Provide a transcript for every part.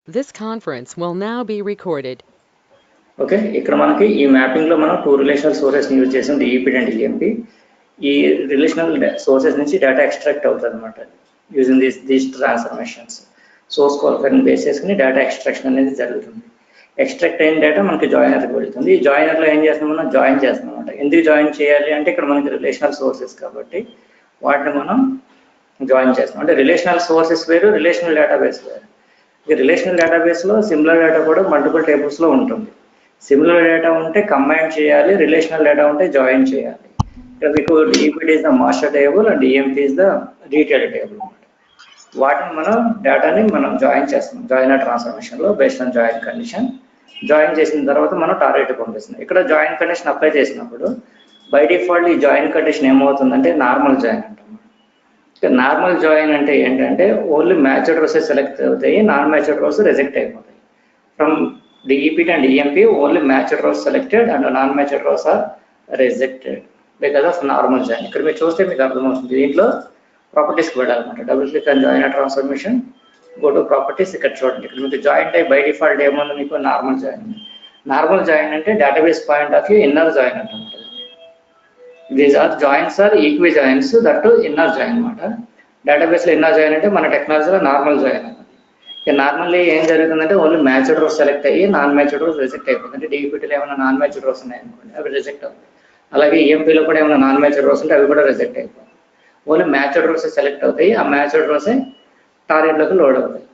This conference will now be recorded. Okay, ఇక్కడ మనకి ఈ మ్యాపింగ్లో మనం టూ రిలేషనల్ సోర్సెస్ని యూజ్ చేసాం, డిఈపి అండ్ ఈఎంపి. ఈ రిలేషనల్ సోర్సెస్ నుంచి డేటా ఎక్స్ట్రాక్ట్ అవుతుంది అనమాట యూజింగ్ దీస్ ట్రాన్స్ఫర్మేషన్స్. సోర్స్ క్వాలిఫైర్ని బేస్ చేసుకుని డేటా ఎక్స్ట్రాక్షన్ అనేది జరుగుతుంది. ఎక్స్ట్రాక్ట్ అయిన డేటా మనకి జాయినర్కి వెళ్తుంది. ఈ జాయినర్లో ఏం చేస్తున్నాం, మనం జాయిన్ చేస్తున్నాం అనమాట. ఎందుకు జాయిన్ చేయాలి అంటే ఇక్కడ మనకి రిలేషనల్ సోర్సెస్ కాబట్టి వాటిని మనం జాయిన్ చేస్తున్నాం. అంటే రిలేషనల్ సోర్సెస్ వేరు, రిలేషనల్ డేటాబేస్ వేరు. ఈ రిలేషనల్ డేటాబేస్లో సిమిలర్ డేటా కూడా మల్టిపుల్ టేబుల్స్లో ఉంటుంది. సిమిలర్ డేటా ఉంటే కంబైన్ చేయాలి, రిలేషనల్ డేటా ఉంటే జాయిన్ చేయాలి. ఇక్కడ మీకు DEP is the master table and EMP is the detail table అనమాట. వాటిని మనం డేటాని మనం జాయిన్ చేస్తాం జాయినర్ ట్రాన్స్ఫర్మేషన్లో based on join condition. Join చేసిన తర్వాత మనం టార్గెట్ పంపిస్తున్నాం. ఇక్కడ జాయిన్ కండిషన్ అప్లై చేసినప్పుడు బై డిఫాల్ట్ ఈ జాయిన్ కండిషన్ ఏమవుతుందంటే నార్మల్ జాయిన్ అంటాం. నార్మల్ జాయిన్ అంటే ఏంటంటే ఓన్లీ మ్యాచ్డ్ రోసెస్ సెలెక్ట్ అవుతాయి, నాన్ మ్యాచ్డ్ రోస్ రిజెక్ట్ అయిపోతాయి. From DEP and EMP only matched rows selected and non matched rows are rejected because of normal join. ఇక్కడ మీరు చూస్తే మీకు అర్థమవుతుంది. దీంట్లో ప్రాపర్టీస్కి వెళ్ళాలన్నమాట. Double click and join transformation, go to properties. ఇక్కడ చూడండి, ఇక్కడ మీకు జాయిన్ టైప్ బై డిఫాల్ట్ ఏమన్నా మీకు నార్మల్ జాయిన్. నార్మల్ జాయిన్ అంటే database point of view inner join అంటారు. These are joins are equi joins, that inner join అనమాట. డేటాబేస్లో ఇన్నర్ జాయిన్ అంటే మన టెక్నాలజీలో నార్మల్ జాయిన్ అన్నది. ఇక నార్మల్లీ ఏం జరుగుతుందంటే ఓన్లీ మ్యాచ్డ్ రోస్ సెలెక్ట్ అయ్యి నాన్ మ్యాచ్డ్ రోస్ రిజెక్ట్ అయిపోతుంది. అంటే డిఈపిటీలో ఏమైనా నాన్ మ్యాచ్డ్ రోస్ ఉన్నాయనుకోండి, అవి రిజెక్ట్ అవుతాయి. అలాగే ఈఎంపీలో కూడా ఏమైనా నాన్ మ్యాచ్డ్ రోస్ ఉంటే అవి కూడా రిజెక్ట్ అయిపోతాయి. ఓన్లీ మ్యాచ్డ్ రోస్ సెలెక్ట్ అవుతాయి, ఆ మ్యాచ్డ్ రోసే టార్గెట్లోకి లోడ్ అవుతాయి.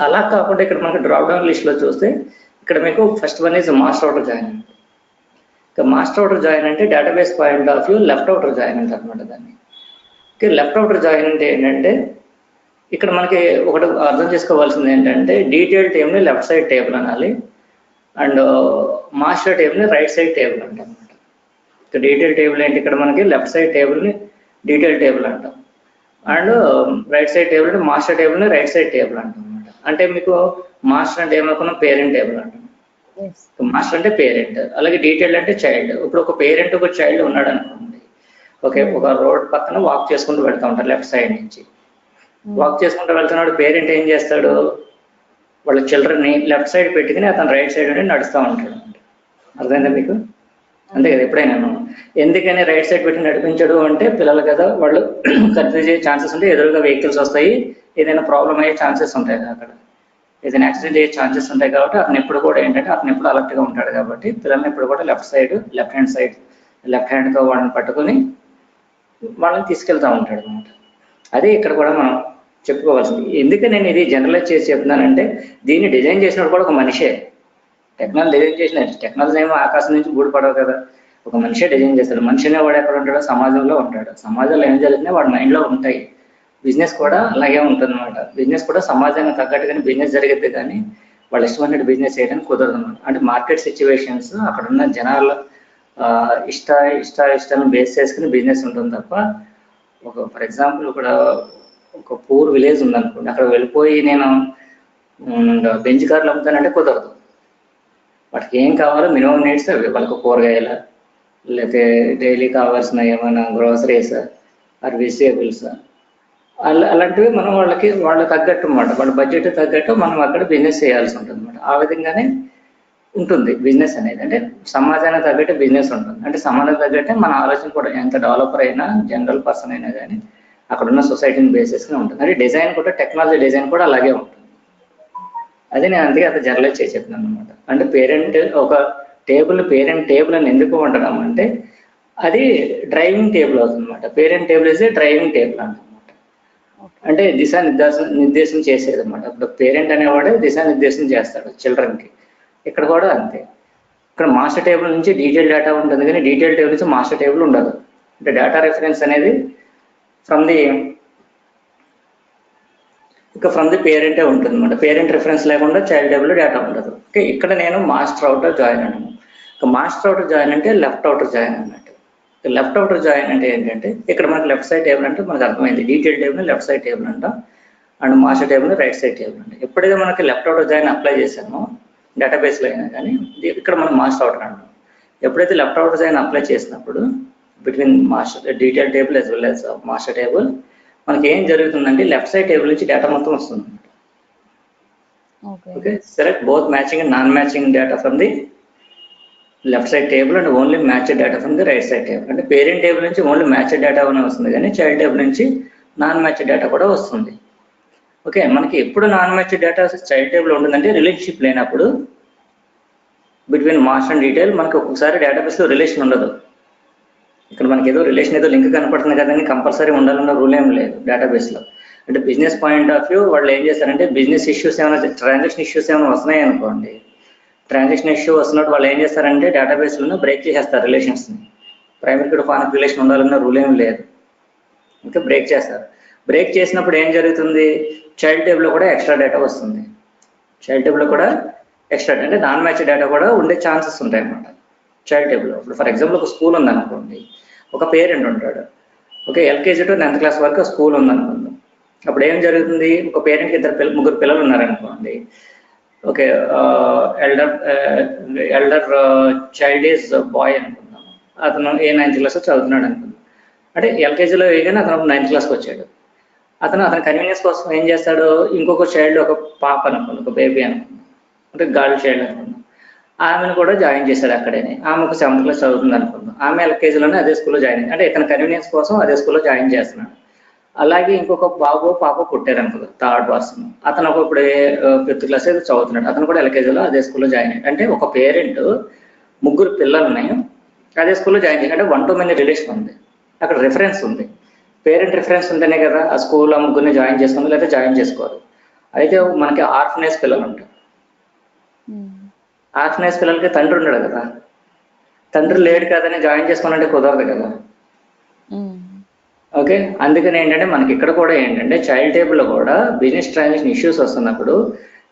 అలా కాకుండా ఇక్కడ మనకి డ్రాప్ డౌన్ లిస్ట్లో చూస్తే ఇక్కడ మీకు first one is master outer join. Master outer join అంటే database point of view left outer join అంటారు అనమాట దాన్ని. ఓకే, లెఫ్ట్ అవుటర్ జాయిన్ అంటే ఏంటంటే ఇక్కడ మనకి ఒకటి అర్థం చేసుకోవాల్సింది ఏంటంటే డీటెయిల్ టేబుల్ని లెఫ్ట్ సైడ్ టేబుల్ అనాలి అండ్ మాస్టర్ టేబుల్ని రైట్ సైడ్ టేబుల్ అంటాం అనమాట. ఇక్కడ డీటెయిల్ టేబుల్ ఏంటి, ఇక్కడ మనకి లెఫ్ట్ సైడ్ టేబుల్ని డీటెయిల్ టేబుల్ అంటాం అండ్ రైట్ సైడ్ టేబుల్ని మాస్టర్ టేబుల్ని రైట్ సైడ్ టేబుల్ అంటాం అనమాట. అంటే మీకు మాస్టర్ అంటే ఏమనుకున్నాం, పేరెంట్ టేబుల్ అంటాం. మాస్టర్ అంటే పేరెంట్, అలాగే డీటెయిల్ అంటే చైల్డ్. ఇప్పుడు ఒక పేరెంట్ ఒక చైల్డ్ ఉన్నాడు అనుకోండి. ఓకే, ఒక రోడ్ పక్కన వాక్ చేసుకుంటూ వెళ్తూ ఉంటారు లెఫ్ట్ సైడ్ నుంచి. వాక్ చేసుకుంటూ వెళ్తున్నాడు, పేరెంట్ ఏం చేస్తాడు, వాళ్ళ చిల్డ్రన్ని లెఫ్ట్ సైడ్ పెట్టుకుని అతను రైట్ సైడ్ నుండి నడుస్తూ ఉంటాడు. అర్థమైందా మీకు? అంతే కదా. ఎప్పుడైనా ఎందుకని రైట్ సైడ్ పెట్టి నడిపించడు అంటే పిల్లలు కదా, వాళ్ళు కన్ఫ్యూజ్ అయ్యే ఛాన్సెస్ ఉంటాయి, ఎదురుగా వెహికల్స్ వస్తాయి, ఏదైనా ప్రాబ్లం అయ్యే ఛాన్సెస్ ఉంటాయి కదా, అక్కడ ఏదైనా యాక్సిడెంట్ అయ్యే ఛాన్సెస్ ఉంటాయి. కాబట్టి అతను ఎప్పుడు కూడా ఏంటంటే అతను ఎప్పుడు అలర్ట్గా ఉంటాడు. కాబట్టి పిల్లల్ని ఎప్పుడు కూడా లెఫ్ట్ హ్యాండ్తో వాళ్ళని పట్టుకుని వాళ్ళని తీసుకెళ్తూ ఉంటాడు అనమాట. అదే ఇక్కడ కూడా మనం చెప్పుకోవాల్సింది. ఎందుకని నేను ఇది జనరలైజ్ చేసి చెప్తున్నానంటే దీన్ని డిజైన్ చేసినప్పుడు కూడా ఒక మనిషే టెక్నాలజీ డిజైన్ చేసిన. టెక్నాలజీ ఏమో ఆకాశం నుంచి ఊడిపడవు కదా, ఒక మనిషే డిజైన్ చేస్తాడు. మనిషి అనేవాడు ఎక్కడ ఉంటాడో సమాజంలో ఉంటాడు. సమాజంలో ఏం జరుగుతున్నాయి వాడి మైండ్లో ఉంటాయి. బిజినెస్ కూడా అలాగే ఉంటుంది అనమాట. బిజినెస్ కూడా సమాజానికి తగ్గట్టుగానే బిజినెస్ జరిగితే కానీ వాళ్ళు ఇష్టమైనట్టు బిజినెస్ చేయడానికి కుదరదు అనమాట. అంటే మార్కెట్ సిచ్యువేషన్స్, అక్కడ ఉన్న జనాల ఇష్టాలను బేస్ చేసుకుని బిజినెస్ ఉంటుంది తప్ప ఫర్ ఎగ్జాంపుల్ ఇక్కడ ఒక పూర్ విలేజ్ ఉందనుకోండి, అక్కడ వెళ్ళిపోయి నేను బెంచ్ కార్లు అమ్ముతానంటే కుదరదు. వాటికి ఏం కావాలో మినిమం నీడ్స్ వాళ్ళకి కూరగాయల, లేకపోతే డైలీ కావాల్సిన ఏమైనా గ్రోసరీస్ ఆర్ వెజిటేబుల్స్ అలాంటివి మనం వాళ్ళ తగ్గట్టు అనమాట, వాళ్ళ బడ్జెట్ తగ్గట్టు మనం అక్కడ బిజినెస్ చేయాల్సి ఉంటుంది అనమాట. ఆ విధంగానే ఉంటుంది బిజినెస్ అనేది. అంటే సమాజానికి తగ్గట్టు బిజినెస్ ఉంటుంది. అంటే సమాజానికి తగ్గట్టే మన ఆలోచన కూడా, ఎంత డెవలపర్ అయినా జనరల్ పర్సన్ అయినా కానీ అక్కడ ఉన్న సొసైటీని బేసిస్గా ఉంటుంది. అంటే డిజైన్ కూడా, టెక్నాలజీ డిజైన్ కూడా అలాగే ఉంటుంది. అదే నేను అందుకే అంత జనరలైజ్ చేసి చెప్తున్నాను అనమాట. అంటే పేరెంట్ ఒక పేరెంట్ టేబుల్ అని ఎందుకు ఉండడం అంటే అది డ్రైవింగ్ టేబుల్ అవుతుంది అనమాట. Parent table is a driving table అంటమాట. అంటే నిర్దేశం చేసేది అనమాట. ఇప్పుడు పేరెంట్ అనేవాడే దిశానిర్దేశం చేస్తాడు చిల్డ్రన్కి. ఇక్కడ కూడా అంతే. ఇక్కడ మాస్టర్ టేబుల్ నుంచి డీటెయిల్ డేటా ఉంటుంది కానీ డీటెయిల్ టేబుల్ నుంచి మాస్టర్ టేబుల్ ఉండదు. అంటే డేటా రెఫరెన్స్ అనేది ఫ్రమ్ ది పేరెంటే ఉంటుంది అనమాట. పేరెంట్ రిఫరెన్స్ లేకుండా చైల్డ్ టేబుల్ డేటా ఉండదు. ఓకే, ఇక్కడ నేను మాస్టర్ అవుటర్ జాయిన్ అన్నాను. మాస్టర్ అవుటర్ జాయిన్ అంటే లెఫ్ట్ అవుటర్ జాయిన్ అన్నట్టు. లెఫ్ట్ అవుటర్ జాయిన్ అంటే ఏంటంటే ఇక్కడ మనకి లెఫ్ట్ సైడ్ టేబుల్ అంటే మనకు అర్థమైంది. Detail table left side table అంటాం and master table right side table అంటే. ఎప్పుడైతే మనకి లెఫ్ట్ అవుటర్ జాయిన్ అప్లై చేసామో డేటాబేస్లో అయినా కానీ ఇక్కడ మనం మాస్టర్ అవుటర్ అంటాం. ఎప్పుడైతే లెఫ్ట్ అవుటర్ జాయిన్ అప్లై చేసినప్పుడు between detail table as well as master table మనకి ఏం జరుగుతుందంటే లెఫ్ట్ సైడ్ టేబుల్ నుంచి డేటా మొత్తం వస్తుంది. Okay, select both matching and non-matching data from the left side table and only matched data from the right side table. అంటే parent table నుంచి only matched data వస్తుంది కానీ చైల్డ్ టేబుల్ నుంచి non matched data కూడా వస్తుంది. Okay, మనకి ఎప్పుడు non matched data child table ఉంటుందంటే రిలేషన్షిప్ లేనప్పుడు బిట్వీన్ మాస్టర్ అండ్ డీటెయిల్ మనకి ఒక్కొక్కసారి డేటాబేస్లో రిలేషన్ ఉండదు. ఇక్కడ మనకి ఏదో రిలేషన్ ఏదో లింక్ కనపడుతుంది కదండి, కంపల్సరీ ఉండాలన్న రూల్ ఏం లేదు డేటాబేస్లో. అంటే బిజినెస్ పాయింట్ ఆఫ్ వ్యూ వాళ్ళు ఏం చేస్తారంటే బిజినెస్ ఇష్యూస్ ఏమైనా ట్రాన్సాక్షన్ ఇష్యూస్ ఏమైనా వస్తున్నాయి అనుకోండి, ట్రాన్సాక్షన్ ఇష్యూ వస్తున్నట్టు వాళ్ళు ఏం చేస్తారంటే డేటాబేస్లో బ్రేక్ చేసేస్తారు రిలేషన్స్ని. ప్రైమరీ టు ఫానక్ రిలేషన్ ఉండాలన్న రూల్ ఏం లేదు, ఇంకా బ్రేక్ చేస్తారు. బ్రేక్ చేసినప్పుడు ఏం జరుగుతుంది, చైల్డ్ టేబుల్లో కూడా ఎక్స్ట్రా డేటా వస్తుంది. చైల్డ్ టేబుల్లో కూడా ఎక్స్ట్రా అంటే నాన్ మ్యాచ్ డేటా కూడా ఉండే ఛాన్సెస్ ఉంటాయి అన్నమాట చైల్డ్ టేబుల్లో. ఇప్పుడు ఫర్ ఎగ్జాంపుల్ ఒక స్కూల్ ఉందనుకోండి, ఒక పేరెంట్ ఉంటాడు. Okay, LKG to 9th class వరకు స్కూల్ ఉందనుకోండి. అప్పుడు ఏం జరుగుతుంది, ఒక పేరెంట్కి ముగ్గురు పిల్లలు ఉన్నారనుకోండి. Okay, elder child is boy అనుకుందాం, అతను 9th క్లాస్ చదువుతున్నాడు అనుకుందాం. అంటే ఎల్కేజీలో వేయగానే అతను 9th క్లాస్కి వచ్చాడు. అతని కన్వీనియన్స్ కోసం ఏం చేస్తాడు, ఇంకొక చైల్డ్ ఒక పాప అనుకుందాం, ఒక బేబీ అనుకుందాం, అంటే గర్ల్ చైల్డ్ అనుకుందాం, ఆమెను కూడా జాయిన్ చేశాడు అక్కడేనే. ఆమె ఒక 7th క్లాస్ చదువుతుంది అనుకుందాం, ఆమె ఎల్కేజీలోనే అదే స్కూల్లో జాయిన్ అయింది. అంటే ఇతని కన్వీనియన్స్ కోసం అదే స్కూల్లో జాయిన్ చేస్తున్నాడు. అలాగే ఇంకొక బాబు పాప పుట్టారు అనుకో, 3rd పర్సన్, అతను ఇప్పుడు 5th క్లాస్ అయితే చదువుతున్నాడు, అతను కూడా ఎల్కేజీలో అదే స్కూల్లో జాయిన్ అయ్యాడు. అంటే ఒక పేరెంట్ ముగ్గురు పిల్లల్ని అదే స్కూల్లో జాయిన్ చేయాలి. అంటే 1 to many రిలేషన్ ఉంది, అక్కడ రిఫరెన్స్ ఉంది. పేరెంట్ రిఫరెన్స్ ఉంటేనే కదా ఆ స్కూల్ ఆ ముగ్గురిని జాయిన్ చేసుకుంది, లేకపోతే జాయిన్ చేసుకోరు. అయితే మనకి ఆర్ఫనేజ్ పిల్లలు ఉంటారు. ఆర్ఫనేజ్ పిల్లలకి తండ్రి ఉండడు కదా, తండ్రి లేడు కదని జాయిన్ చేసుకోవాలంటే కుదరదు కదా. ఓకే, అందుకని ఏంటంటే మనకి ఇక్కడ కూడా ఏంటంటే చైల్డ్ టేబుల్లో కూడా బిజినెస్ ట్రాన్సాక్షన్ ఇష్యూస్ వస్తున్నప్పుడు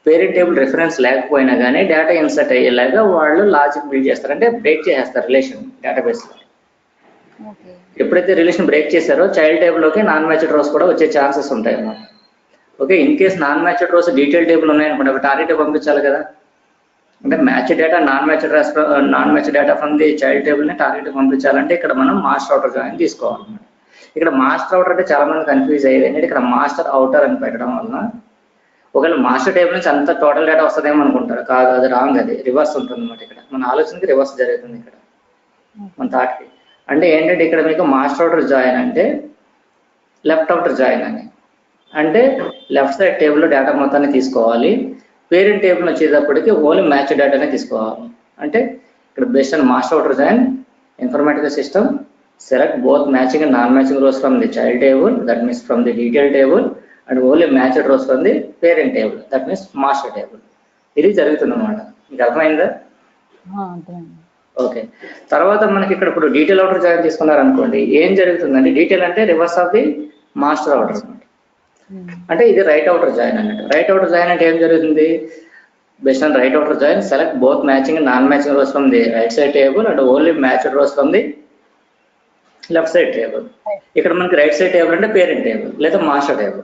పేరెంట్ టేబుల్ రిఫరెన్స్ లేకపోయినా కానీ డేటా ఇన్సర్ట్ అయ్యేలాగా వాళ్ళు లాజిక్ బిల్డ్ చేస్తారు, అంటే బ్రేక్ చేసేస్తారు రిలేషన్ డేటాబేస్లో. ఎప్పుడైతే రిలేషన్ బ్రేక్ చేశారో చైల్డ్ టేబుల్లోకి నాన్ మ్యాచ్డ్ రోస్ కూడా వచ్చే ఛాన్సెస్ ఉంటాయి అన్నమాట. Okay, in case non matched rows detail table ఉన్నాయనుకోండి, అవి టార్గెట్ పంపించాలి కదా. అంటే match data non match data from the child టేబుల్ని టార్గెట్ పంపించాలంటే ఇక్కడ మనం మాస్టర్ అవుటర్ జాయిన్ తీసుకోవాలన్నమాట. ఇక్కడ మాస్టర్ అవుటర్ అంటే చాలా మంది కన్ఫ్యూజ్ అయ్యేది ఏంటంటే ఇక్కడ మాస్టర్ అవుటర్ అని పెట్టడం వలన ఒకవేళ మాస్టర్ టేబుల్ నుంచి అంత టోటల్ డేటా వస్తుందేమో అనుకుంటారు, కాదు, అది రాంగ్, అది రివర్స్ ఉంటుంది అన్నమాట. ఇక్కడ మన ఆలోచనకి రివర్స్ జరుగుతుంది ఇక్కడ మన థాట్కి. అంటే ఏంటంటే ఇక్కడ మీకు మాస్టర్ అవుటర్ జాయిన్ అంటే లెఫ్ట్ అవుటర్ జాయిన్ అని, అంటే లెఫ్ట్ సైడ్ టేబుల్లో డేటా మొత్తాన్ని తీసుకోవాలి. పేరెంట్ టేబుల్ వచ్చేటప్పటికి ఓన్లీ మ్యాచ్ డేటానే తీసుకోవాలి. అంటే ఇక్కడ based on master outer join Informatica system select both matching and non-matching rows from the child table, that means from the detail table, and only matched rows from the parent table, that means master table. ఇది జరుగుతుంది అన్నమాట. మీకు అర్థమైందా? Okay, తర్వాత మనకి ఇక్కడ ఇప్పుడు detail outer join తీసుకున్నారు అనుకోండి, ఏం జరుగుతుందంటే డీటెయిల్ అంటే reverse of the master outer అనమాట. అంటే ఇది రైట్ అవుటర్ జాయిన్ అన్నట్టు. రైట్ అవుటర్ జాయిన్ అంటే ఏం జరుగుతుంది, based on right outer join select both matching and non matching rows from the right side table and only matched rows from the left side table. ఇక్కడ మనకి right side table అంటే parent table లేదా master table.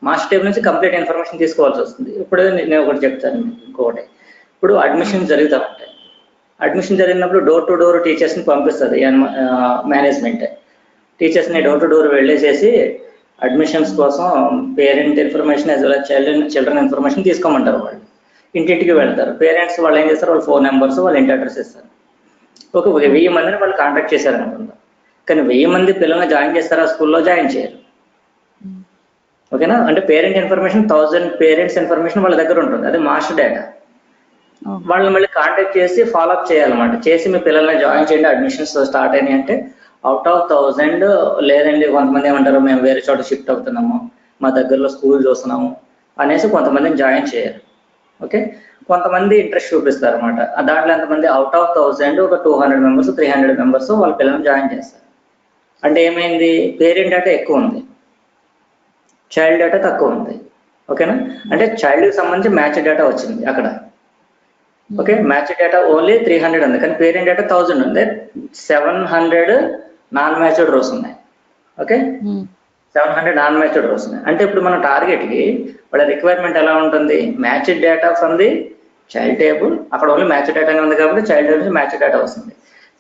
Master table నుంచి complete information తీసుకోవాల్సి వస్తుంది. ఇప్పుడు నేను ఒకటి చెప్తాను ఇంకొకటి. ఇప్పుడు అడ్మిషన్ జరుగుతూ ఉంటాయి. అడ్మిషన్ జరిగినప్పుడు డోర్ టు డోర్ టీచర్స్ని పంపిస్తుంది మేనేజ్మెంట్. టీచర్స్ని డోర్ టు డోర్ వెళ్ళేసేసి అడ్మిషన్స్ కోసం parent information as well as children information తీసుకోమంటారు. వాళ్ళు ఇంటింటికి వెళ్తారు. పేరెంట్స్ వాళ్ళు ఏం చేస్తారు, వాళ్ళ ఫోన్ నెంబర్స్ వాళ్ళ ఇంటి అడ్రస్ ఇస్తారు. ఒక 1000 మందిని వాళ్ళు కాంటాక్ట్ చేశారనుకుందాం, కానీ 1000 మంది పిల్లల్ని జాయిన్ చేస్తారు, ఆ స్కూల్లో జాయిన్ చేయరు. ఓకేనా, అంటే పేరెంట్ ఇన్ఫర్మేషన్ 1000 పేరెంట్స్ ఇన్ఫర్మేషన్ వాళ్ళ దగ్గర ఉంటుంది, అది మాస్టర్ డేటా. వాళ్ళని మళ్ళీ కాంటాక్ట్ చేసి ఫాలోఅప్ చేయాలన్నమాట. చేసి మీ పిల్లల్ని జాయిన్ చేయండి, అడ్మిషన్స్ స్టార్ట్ అయినాయి అంటే అవుట్ ఆఫ్ 1000 లేదండి కొంతమంది ఏమంటారు మేము వేరే చోట షిఫ్ట్ అవుతున్నాము, మా దగ్గరలో స్కూల్ చూస్తున్నాము అనేసి కొంతమందిని జాయిన్ చేయరు. ఓకే, కొంతమంది ఇంట్రెస్ట్ చూపిస్తారు అనమాట. దాంట్లో ఎంతమంది అవుట్ ఆఫ్ 1000 ఒక 200 మెంబర్స్ 300 మెంబర్స్ వాళ్ళ పిల్లల్ని జాయిన్ చేస్తారు. అంటే ఏమైంది, పేరెంట్ డేటా ఎక్కువ ఉంది, చైల్డ్ డేటా తక్కువ ఉంది. ఓకేనా, అంటే చైల్డ్కి సంబంధించి మ్యాచ్ డేటా వచ్చింది అక్కడ. ఓకే, మ్యాచ్ డేటా ఓన్లీ 300 ఉంది, కానీ పేరెంట్ డేటా 1000 ఉంది. 700 నాన్ మ్యాచ్డ్ రోస్ ఉన్నాయి. ఓకే, 700 నాన్ మ్యాచ్డ్ రోస్ ఉన్నాయి. అంటే ఇప్పుడు మన టార్గెట్కి వాళ్ళ రిక్వైర్మెంట్ ఎలా ఉంటుంది, matched data from the child table, అక్కడ ఓన్లీ మ్యాచ్ డేటానే ఉంది కాబట్టి చైల్డ్ టేబుల్ నుంచి మ్యాచ్ డేటా వస్తుంది.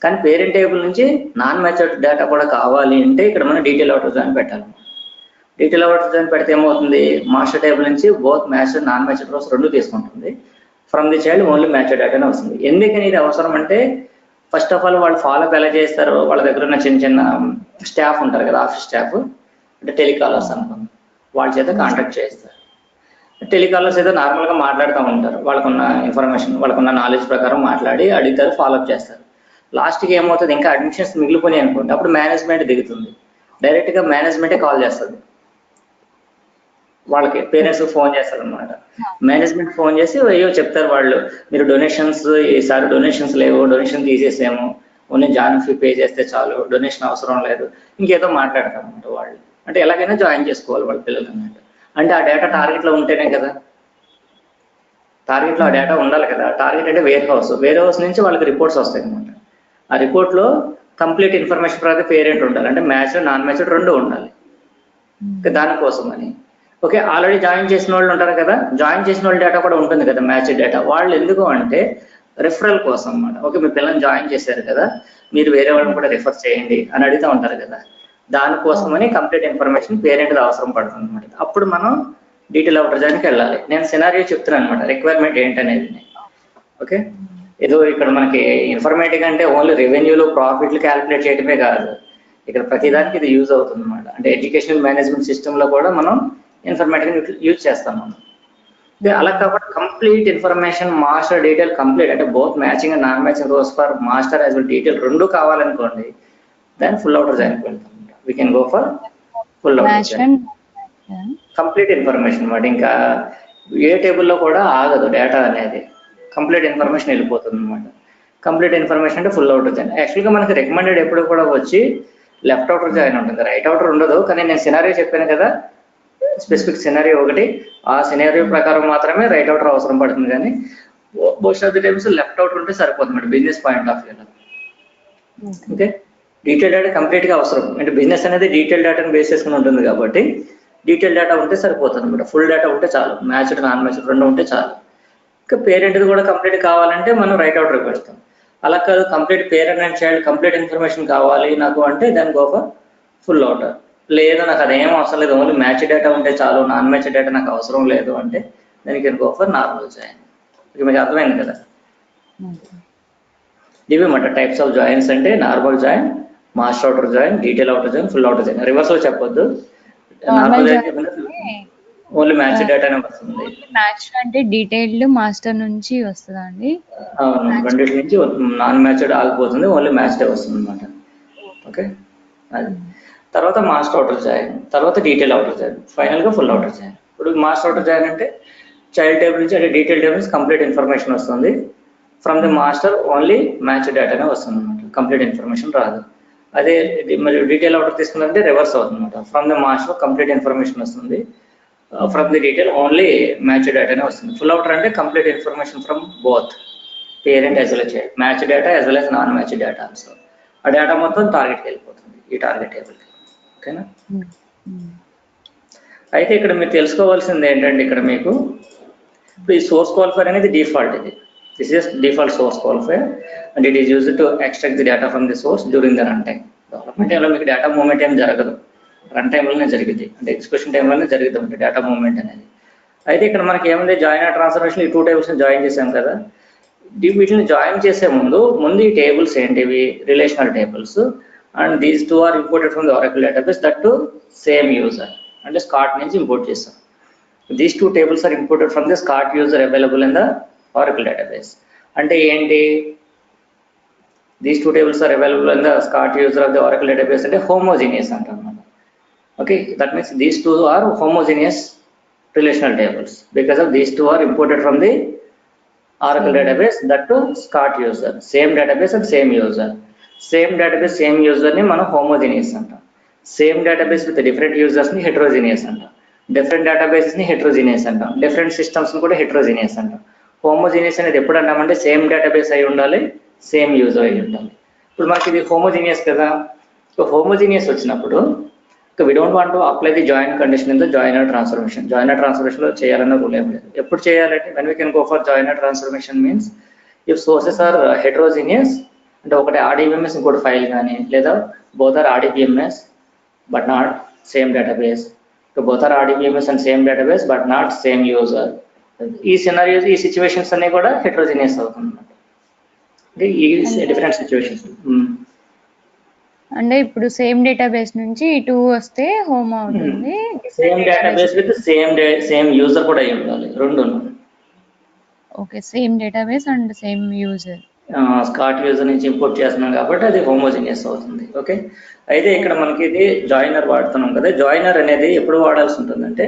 కానీ పేరెంట్ టేబుల్ నుంచి నాన్ మ్యాచ్డ్ డేటా కూడా కావాలి అంటే ఇక్కడ మనం డీటెయిల్ అవుటర్ జాయిన్ పెట్టాలి. డీటెయిల్ అవుటర్ జాయిన్ పెడితే ఏమవుతుంది, మాస్టర్ టేబుల్ నుంచి both matched non matched rows రెండు తీసుకుంటుంది. From the child only matched డేటానే వస్తుంది. ఎందుకని ఇది అవసరం అంటే, ఫస్ట్ ఆఫ్ ఆల్ వాళ్ళు ఫాలోఅప్ ఎలా చేస్తారు, వాళ్ళ దగ్గర ఉన్న చిన్న చిన్న స్టాఫ్ ఉంటారు కదా, ఆఫీస్ స్టాఫ్ అంటే టెలికాలర్స్ అనుకోండి, వాళ్ళ చేత కాంటాక్ట్ చేస్తారు. టెలికాలర్స్ ఏదో నార్మల్గా మాట్లాడుతూ ఉంటారు, వాళ్ళకున్న ఇన్ఫర్మేషన్ వాళ్ళకున్న నాలెడ్జ్ ప్రకారం మాట్లాడి అడుగుతారు, ఫాలోఅప్ చేస్తారు. లాస్ట్కి ఏమవుతుంది, ఇంకా అడ్మిషన్స్ మిగిలిపోయి అనుకోండి, అప్పుడు మేనేజ్మెంట్ దిగుతుంది, డైరెక్ట్గా మేనేజ్మెంటే కాల్ చేస్తుంది వాళ్ళకి, పేరెంట్స్కి ఫోన్ చేస్తారు అనమాట. మేనేజ్మెంట్ ఫోన్ చేసి అయ్యో చెప్తారు వాళ్ళు, మీరు డొనేషన్స్ ఈసారి డొనేషన్స్ లేవు, డొనేషన్ తీసేసాము, ఓన్లీ జాయిన్ ఫీ పే చేస్తే చాలు, డొనేషన్ అవసరం లేదు, ఇంకేదో మాట్లాడతారు అనమాట వాళ్ళు. అంటే ఎలాగైనా జాయిన్ చేసుకోవాలి వాళ్ళ పిల్లలు అన్నమాట. అంటే ఆ డేటా టార్గెట్లో ఉంటేనే కదా, టార్గెట్లో ఆ డేటా ఉండాలి కదా. టార్గెట్ అంటే వేర్ హౌస్ నుంచి వాళ్ళకి రిపోర్ట్స్ వస్తాయి అనమాట. ఆ రిపోర్ట్లో కంప్లీట్ ఇన్ఫర్మేషన్ ప్రతి పేరెంట్ ఉండాలి, అంటే మ్యాచ్డ్ నాన్ మ్యాచ్డ్ రెండు ఉండాలి. దానికోసం అని ఓకే, ఆల్రెడీ జాయిన్ చేసిన వాళ్ళు ఉంటారు కదా, జాయిన్ చేసిన వాళ్ళ డేటా కూడా ఉంటుంది కదా, మ్యాచ్ డేటా. వాళ్ళు ఎందుకు అంటే రెఫరల్ కోసం అన్నమాట. ఓకే, మీ పిల్లల్ని జాయిన్ చేశారు కదా, మీరు వేరే వాళ్ళని కూడా రిఫర్ చేయండి అని అడుగుతూ ఉంటారు కదా, దానికోసమని కంప్లీట్ ఇన్ఫర్మేషన్ పేరెంట్ అవసరం పడుతుంది అనమాట. అప్పుడు మనం డీటెయిల్ అవుటర్ జాయిన్కి వెళ్ళాలి. నేను సినారియో చెప్తున్నాను అనమాట, రిక్వైర్మెంట్ ఏంటనేది. ఓకే, ఏదో ఇక్కడ మనకి ఇన్ఫర్మేటిక్ అంటే ఓన్లీ రెవెన్యూలో ప్రాఫిట్లు క్యాలిక్యులేట్ చేయడమే కాదు, ఇక్కడ ప్రతిదానికి ఇది యూజ్ అవుతుంది అనమాట. అంటే ఎడ్యుకేషనల్ మేనేజ్మెంట్ సిస్టంలో కూడా మనం ఇన్ఫర్మేటిక్ యూజ్ చేస్తాం మనం. అలా కాబట్టి complete information master detail complete, అంటే both matching and non matching rows for master as well detail రెండు కావాలనుకోండి, దాని ఫుల్ అవుటర్ జాయిన్కి వెళ్తాం. We can go for full outer join. Complete information అనమాట, ఇంకా ఏ టేబుల్లో కూడా ఆగదు డేటా అనేది, కంప్లీట్ ఇన్ఫర్మేషన్ వెళ్ళిపోతుంది అనమాట. కంప్లీట్ ఇన్ఫర్మేషన్ అంటే ఫుల్ అవుటర్ జాయిన్. యాక్చువల్గా మనకి రికమెండెడ్ ఎప్పుడు కూడా వచ్చి లెఫ్ట్ అవుటర్ జాయిన్ ఉంటుంది, రైట్ అవుటర్ ఉండదు. కానీ నేను సినారియో చెప్పాను కదా, స్పెసిఫిక్ సినారియో ఒకటి, ఆ సినారియో ప్రకారం మాత్రమే రైట్ అవుటర్ అవసరం పడుతుంది. కానీ most of the times left outer ఉంటే సరిపోతుంది బిజినెస్ పాయింట్ ఆఫ్ వ్యూలో. ఓకే, డీటెయిల్ డేటా కంప్లీట్గా అవసరం, అంటే బిజినెస్ అనేది డీటెయిల్ డేటాను బేస్ చేసుకుని ఉంటుంది కాబట్టి డీటెయిల్ డేటా ఉంటే సరిపోతుంది అనమాట. ఫుల్ డేటా ఉంటే చాలు, మ్యాచ్డ్ నాన్ మ్యాచ్డ్ రెండు ఉంటే చాలు. ఇంకా పేరెంట్ది కూడా కంప్లీట్ కావాలంటే మనం రైట్ అవుటర్కి పెడతాం. అలా కాదు, complete parent and child complete information కావాలి నాకు అంటే దాని గో ఫర్ ఫుల్ అవుటర్. లేదు నాకు అదేం అవసరం లేదు, ఓన్లీ మ్యాచ్ డేటా ఉంటే చాలు, నాన్ మ్యాచ్ డేటా నాకు అవసరం లేదు అంటే దానికి గో ఫర్ నార్మల్ జాయిన్. ఇక మీకు అర్థమైంది కదా. ఇవి మాట టైప్స్ ఆఫ్ జాయిన్స్ అంటే normal join, master outer join, detail outer join, full outer join. రివర్స్లో చెప్పొద్దు, నార్మల్ జాయిన్ ఓన్లీ మ్యాచ్ డేటానే వస్తుంది. మ్యాచ్ అంటే డీటెయిల్డ్ మాస్టర్ నుంచి వస్తుందా అండి? అవును, రెండింటి నుంచి నాన్ మ్యాచ్డ్ ఆగిపోతుంది, ఓన్లీ మ్యాచ్ డే వస్తుంది అనమాట. ఓకే, అది తర్వాత మాస్టర్ అవుటర్ జాయిన్, తర్వాత డీటెయిల్ అవుటర్ జాయిన్, ఫైనల్గా ఫుల్ అవుటర్ జాయిన్. ఇప్పుడు మాస్టర్ అవుటర్ జాయిన్ అంటే చైల్డ్ టేబుల్ నుంచి అంటే డీటెయిల్ టేబుల్ నుంచి కంప్లీట్ ఇన్ఫర్మేషన్ వస్తుంది. From the master only match డేటానే వస్తుంది అనమాట, కంప్లీట్ ఇన్ఫర్మేషన్ రాదు. అదే మరి డీటెయిల్ అవుటర్ తీసుకుందంటే రివర్స్ అవుతుంది అనమాట, from the master complete information వస్తుంది, from the detail only match డేటానే వస్తుంది. ఫుల్ అవుటర్ అంటే complete information from both parent as well child, match data as well as non match data. So ఆ data మొత్తం టార్గెట్కి వెళ్ళిపోతుంది, ఈ టార్గెట్ టేబుల్కి. ఓకేనా. అయితే ఇక్కడ మీరు తెలుసుకోవాల్సింది ఏంటంటే, ఇక్కడ మీకు ఇప్పుడు ఈ సోర్స్ క్వాలిఫైర్ అనేది డిఫాల్ట్, ఇది this is default source qualifier and it is used to extract the data from the source during the run time. Development టైంలో మీకు డేటా మూవ్మెంట్ ఏం జరగదు, రన్ టైంలోనే జరిగింది, అంటే ఎగ్జిక్యూషన్ టైంలోనే జరుగుతుంది డేటా మూవ్మెంట్ అనేది. అయితే ఇక్కడ మనకి ఏముంది, జాయిన్ ట్రాన్స్ఫర్మేషన్ ఈ 2 టేబుల్స్ని జాయిన్ చేసాం కదా. వీటిని జాయిన్ చేసే ముందు ఈ టేబుల్స్ ఏంటివి, relational tables, and these 2 are imported from the Oracle database, that to same user, అంటే స్కాట్ నుంచి ఇంపోర్ట్ చేస్తాం. These 2 tables are imported from the Scott user available in the Oracle database. అంటే ఏంటి, these 2 tables are available in the Scott user of the Oracle database అంటే homogeneous అంటాం మనం. Okay, that means these 2 are homogeneous relational tables because of these 2 are imported from the Oracle database, that to Scott user, same database and same user. Same database same user ni మనం homogeneous అంటాం, same database with different users ni heterogeneous అంటాం, different databases ni heterogeneous అంటాం, different systems ని కూడా heterogeneous అంటాం. homogeneous అనేది ఎప్పుడు అంటామంటే same database అయి ఉండాలి, సేమ్ యూజర్ అయి ఉండాలి. ఇప్పుడు మనకి ఇది homogeneous కదా, సో homogeneous వచ్చినప్పుడు we don't want to apply the join condition in the joiner transformation. Joiner transformation లో చేయాలన్న రూల్ ఏం లేదు. ఎప్పుడు చేయాలంటే when we can go for joiner transformation means if sources are heterogeneous, అంటే ఒకటి RDBMS ఇంకోటి ఫైల్ కానీ, లేదా both are RDBMS but not same database, both are RDBMS and same database but not same user. ఈ scenarios, ఈ situations అన్ని కూడా హెటరోజినియస్ అవుతుంది అన్నమాట. అంటే ఈ డిఫరెంట్ సిచ్యువేషన్స్. అంటే ఇప్పుడు సేమ్ డేటాబేస్ నుంచి 2 వస్తే హోమ్ అవుతుంది. Same database with same user కూడా అయి ఉండాలి, రెండు. Okay, same database and same user. Scott user నుంచి ఇంపోర్ట్ చేస్తున్నాం కాబట్టి అది హోమోజినియస్ అవుతుంది. ఓకే, అయితే ఇక్కడ మనకి ఇది జాయినర్ వాడుతున్నాం కదా. జాయినర్ అనేది ఎప్పుడు వాడాల్సి ఉంటుందంటే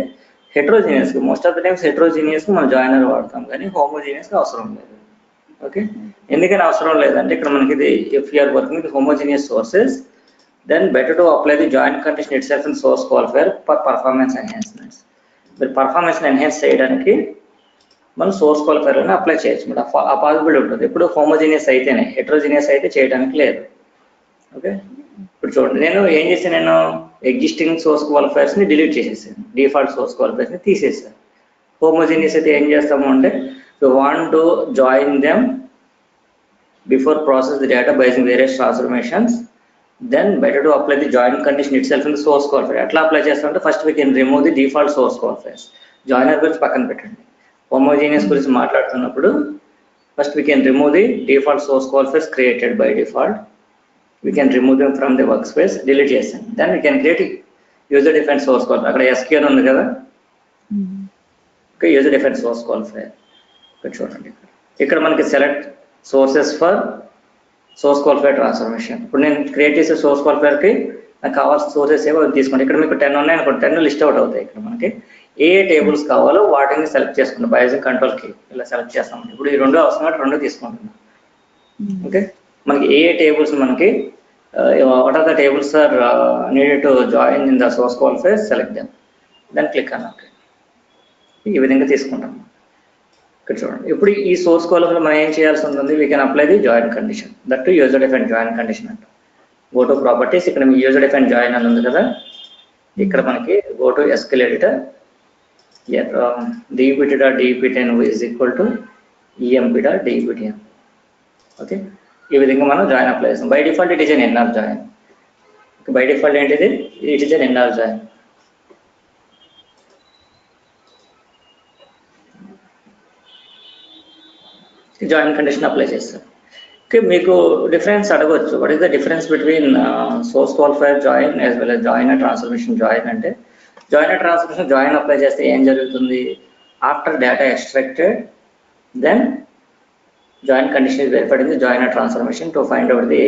హెట్రోజినియస్, మోస్ట్ ఆఫ్ ద టైమ్స్ హెట్రోజినియస్ మనం జాయినర్ వాడతాం, కానీ హోమోజినియస్ అవసరం లేదు. ఓకే, ఎందుకని అవసరం లేదంటే ఇక్కడ మనకి ఇది if you're working with homogeneous sources then better to apply the join condition itself in source qualifier for performance enhancements. మీరు పర్ఫార్మెన్స్ ఎన్హాన్స్ చేయడానికి మనం సోర్స్ క్వాలిఫైర్లోనే అప్లై చేయొచ్చు. ఆ పాసిబిలిటీ ఉంటుంది. ఇప్పుడు హోమోజీనియస్ అయితేనే, హెట్రోజీనియస్ అయితే చేయడానికి లేదు. ఓకే, ఇప్పుడు చూడండి, నేను ఏం చేశాను, నేను ఎగ్జిస్టింగ్ సోర్స్ క్వాలిఫైర్స్ని డిలీట్ చేసేసాను, డిఫాల్ట్ సోర్స్ క్వాలిఫైర్స్ని తీసేసాను. హోమోజీనియస్ అయితే ఏం చేస్తాము అంటే you want to join them before process the data by using various transformations, then better to apply the join condition itself in the source qualifier. ఎట్లా apply చేస్తామంటే first we can remove the default source qualifiers. Joiner గురించి పక్కన పెట్టండి, homogeneous గురించి మాట్లాడుతున్నప్పుడు first we can remove the default source qualifiers created by default. We can remove them from the work space, delete చేస్తాం. Then we can create user define source qualifier. అక్కడ SQL ఉంది కదా, okay, user define source qualifier. ఇక్కడ చూడండి, ఇక్కడ మనకి select sources for source qualifier transformation. ఇప్పుడు నేను క్రియేట్ చేసే సోర్స్ క్వాలిఫైర్కి నాకు కావాల్సిన సోర్సెస్ ఏవో తీసుకోండి. ఇక్కడ మీకు 10 ఉన్నాయి అనుకోండి, 10 లిస్ట్ అవుట్ అవుతాయి. ఇక్కడ మనకి ఏ టేబుల్స్ కావాలో వాటిని సెలెక్ట్ చేసుకుంటాం బై యూజింగ్ కంట్రోల్ కీ. ఇలా సెలెక్ట్ చేస్తాం. ఇప్పుడు ఈ రెండు అవసరం కాబట్టి రెండు తీసుకుంటున్నాం. ఓకే, మనకి ఏ టేబుల్స్ మనకి what are the tables are needed to join in the source qualifier, select them, then click అన్న. ఓకే, ఈ విధంగా తీసుకుంటాం. ఇక్కడ చూడండి, ఇప్పుడు ఈ సోర్స్ క్వాలిఫైర్ మనం ఏం చేయాల్సి ఉంటుంది, we can apply the join condition, that to user define join condition అంట. గో టు ప్రాపర్టీస్, ఇక్కడ మీ యూజర్ డిఫైన్ జాయిన్ అని ఉంది కదా, ఇక్కడ మనకి go to SQL editor, dbt.dbt10 is equal to emp.dbt10. Okay, ఈ విధంగా మనం జాయిన్ అప్లై చేస్తాం. By default it is an NR join. By default ఏంటిది, it is an NR join. Join condition apply చేస్తాం. ఓకే, మీకు డిఫరెన్స్ అడగవచ్చు, what is the difference between source qualifier join as well as joiner transformation join అంటే, joiner transformation join apply చేస్తే ఏం జరుగుతుంది, after data extracted then join condition is verified in the joiner transformation to find out the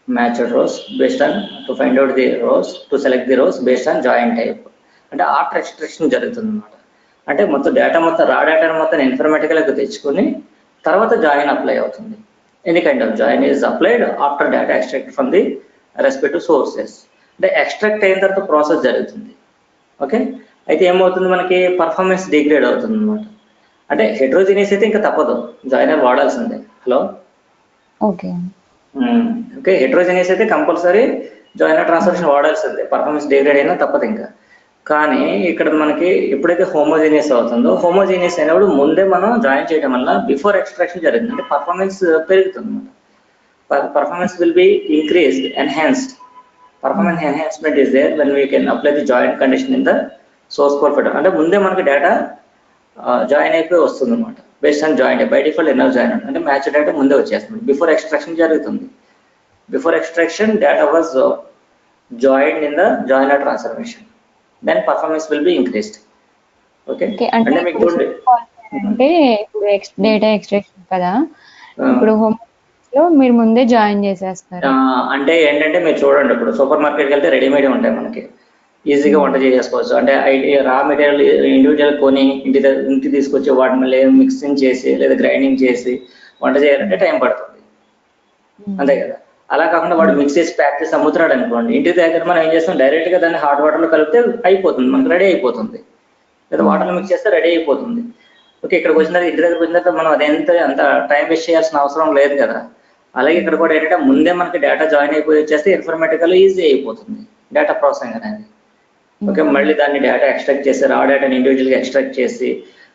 matched rows based on, to find out the rows, to select the rows based on join type. అంటే after extraction జరుగుతుంది అనమాట. అంటే మొత్తం data మొత్తం రా data మొత్తం ఇన్ఫర్మేటికల్గా తెచ్చుకొని తర్వాత జాయిన్ అప్లై అవుతుంది. Any kind of join is applied after data extract from the respective sources. అంటే ఎక్స్ట్రాక్ట్ అయిన తర్వాత ప్రాసెస్ జరుగుతుంది. ఓకే, అయితే ఏమవుతుంది, మనకి పర్ఫార్మెన్స్ డిగ్రేడ్ అవుతుంది అనమాట. అంటే హెట్రోజినియస్ అయితే ఇంకా తప్పదు, జాయినర్ వాడాల్సిందే. హలో, ఓకే ఓకే, హెట్రోజినియస్ అయితే కంపల్సరీ జాయినర్ ట్రాన్స్ఫర్మేషన్ వాడాల్సిందే, పర్ఫార్మెన్స్ డిగ్రేడ్ అయినా తప్పదు ఇంకా. కానీ ఇక్కడ మనకి ఎప్పుడైతే హోమోజీనియస్ అవుతుందో, హోమోజీనియస్ అయినప్పుడు ముందే మనం జాయిన్ చేయడం వల్ల బిఫోర్ ఎక్స్ట్రాక్షన్ జరుగుతుంది, అంటే పర్ఫార్మెన్స్ పెరుగుతుంది అనమాట. Performance will be increased, enhanced. Performance enhancement is there when we can apply the join condition in the source qualifier. అంటే ముందే మనకి డేటా జాయిన్ అయిపోయి వస్తుంది అనమాట, based on join. By default inner join అంటే మ్యాచ్ డేటా ముందే వచ్చేస్తుంది, before extraction జరుగుతుంది. Before extraction data was join in the joiner transformation, then performance will be increased. Okay, అంటే మీకు అంటే ఇప్పుడు డేటా ఎక్స్ట్రాక్షన్ కదా, ఇప్పుడు హోమ్ లో మీరు ముందే జాయిన్ చేసేస్తారు. అంటే ఏంటంటే మీరు చూడండి, ఇప్పుడు సూపర్ మార్కెట్కి వెళ్తే రెడీమేడ్ ఉంటాయి, మనకి ఈజీగా వంట చేసుకోవచ్చు. అంటే రా మెటీరియల్ ఇండివిజువల్ కొని ఇంటికి తీసుకొచ్చి వాటి మళ్ళీ మిక్సింగ్ చేసి లేదా గ్రైండింగ్ చేసి వంట చేయాలంటే టైం పడుతుంది, అంతే కదా. అలా కాకుండా వాడు మిక్స్ చేసి ప్యాక్ చేసి అమ్ముతున్నాడు అనుకోండి, ఇంటి దగ్గర మనం ఏం చేస్తాం, డైరెక్ట్గా దాన్ని హాట్ వాటర్లో కలిపితే అయిపోతుంది, మనకు రెడీ అయిపోతుంది. లేదా వాటర్లో మిక్స్ చేస్తే రెడీ అయిపోతుంది. ఓకే, ఇక్కడికి వచ్చిన తర్వాత ఇంటి దగ్గరికి వచ్చిన తర్వాత మనం అంత టైం వేస్ట్ చేయాల్సిన అవసరం లేదు కదా. అలాగే ఇక్కడ కూడా ఏంటంటే ముందే మనకి డేటా జాయిన్ అయిపోయి వచ్చేస్తే ఇన్ఫర్మేటికల్ ఈజీ అయిపోతుంది డేటా ప్రాసెసింగ్ అనేది. ఓకే, మళ్ళీ దాన్ని డేటా ఎక్స్ట్రాక్ట్ చేసి రా డేటాని ఇండివిజువల్గా ఎక్స్ట్రాక్ట్ చేసి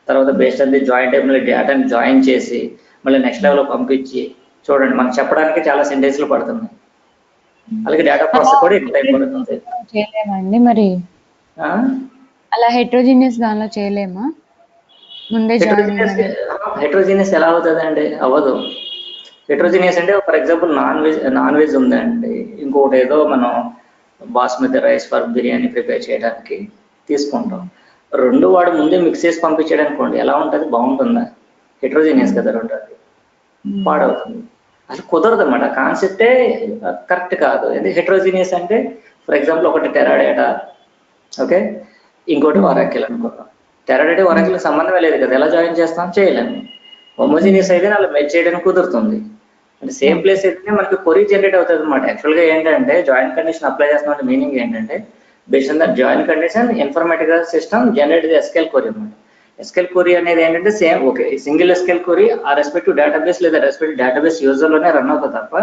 తర్వాత based on the join type మళ్ళీ డేటాని జాయిన్ చేసి మళ్ళీ నెక్స్ట్ లెవెల్లో పంపించి, చూడండి మనకు చెప్పడానికి చాలా సెంటెన్స్లు పడుతున్నాయి. అలాగే డేటా ప్రాసెస్ కూడా ఎక్కువ టైం పడుతుంది. చేయలేమండి మరి, అలా హెట్రోజీనియస్ దానిలో చేయలేమా? ముందే జాయినింగ్ హెట్రోజీనియస్ అనేది. హెట్రోజీనియస్ ఎలా అవుతుంది అండి? అవ్వదు. హెట్రోజీనియస్ అంటే ఫర్ ఎగ్జాంపుల్ నాన్ వెజ్ ఉందండి, ఇంకొకటి ఏదో మనం basmati rice for biryani prepare చేయడానికి తీసుకుంటాం. రెండు వాడు ముందే మిక్స్ చేసి పంపించాడు అనుకోండి, ఎలా ఉంటుంది? బాగుంటుందా? హెట్రోజీనియస్ కదా రెండు, అది పాడవుతుంది. అసలు కుదరదు అన్నమాట. కాన్సెప్టే కరెక్ట్ కాదు. ఎందుకంటే హెట్రోజీనియస్ అంటే ఫర్ ఎగ్జాంపుల్ ఒకటి టెరాడేటా, ఓకే, ఇంకోటి ఒరాకిల్ అనుకుందాం. టెరాడేటా ఒరాకిల్ సంబంధమే లేదు కదా, ఎలా జాయిన్ చేస్తాం? చేయలేము. హోమోజీనియస్ అయితే అలా మెచ్ చేయడానికి కుదురుతుంది. అంటే సేమ్ ప్లేస్ అయితే మనకి కొరీ జనరేట్ అవుతుంది అనమాట. యాక్చువల్గా ఏంటంటే జాయిన్ కండిషన్ అప్లై చేస్తున్న మీనింగ్ ఏంటంటే, based on that join condition informatic system generate the SQL కొరీ అనమాట. ఎస్కేల్ కొరీ అనేది ఏంటంటే సేమ్ ఓకే, సింగిల్ ఎస్కేల్ కొరీ ఆ రెస్పెక్టివ్ డేటాబేస్ లేదా రెస్పెక్టివ్ డేటాబేస్ యూజర్లోనే రన్ అవుతుంది తప్ప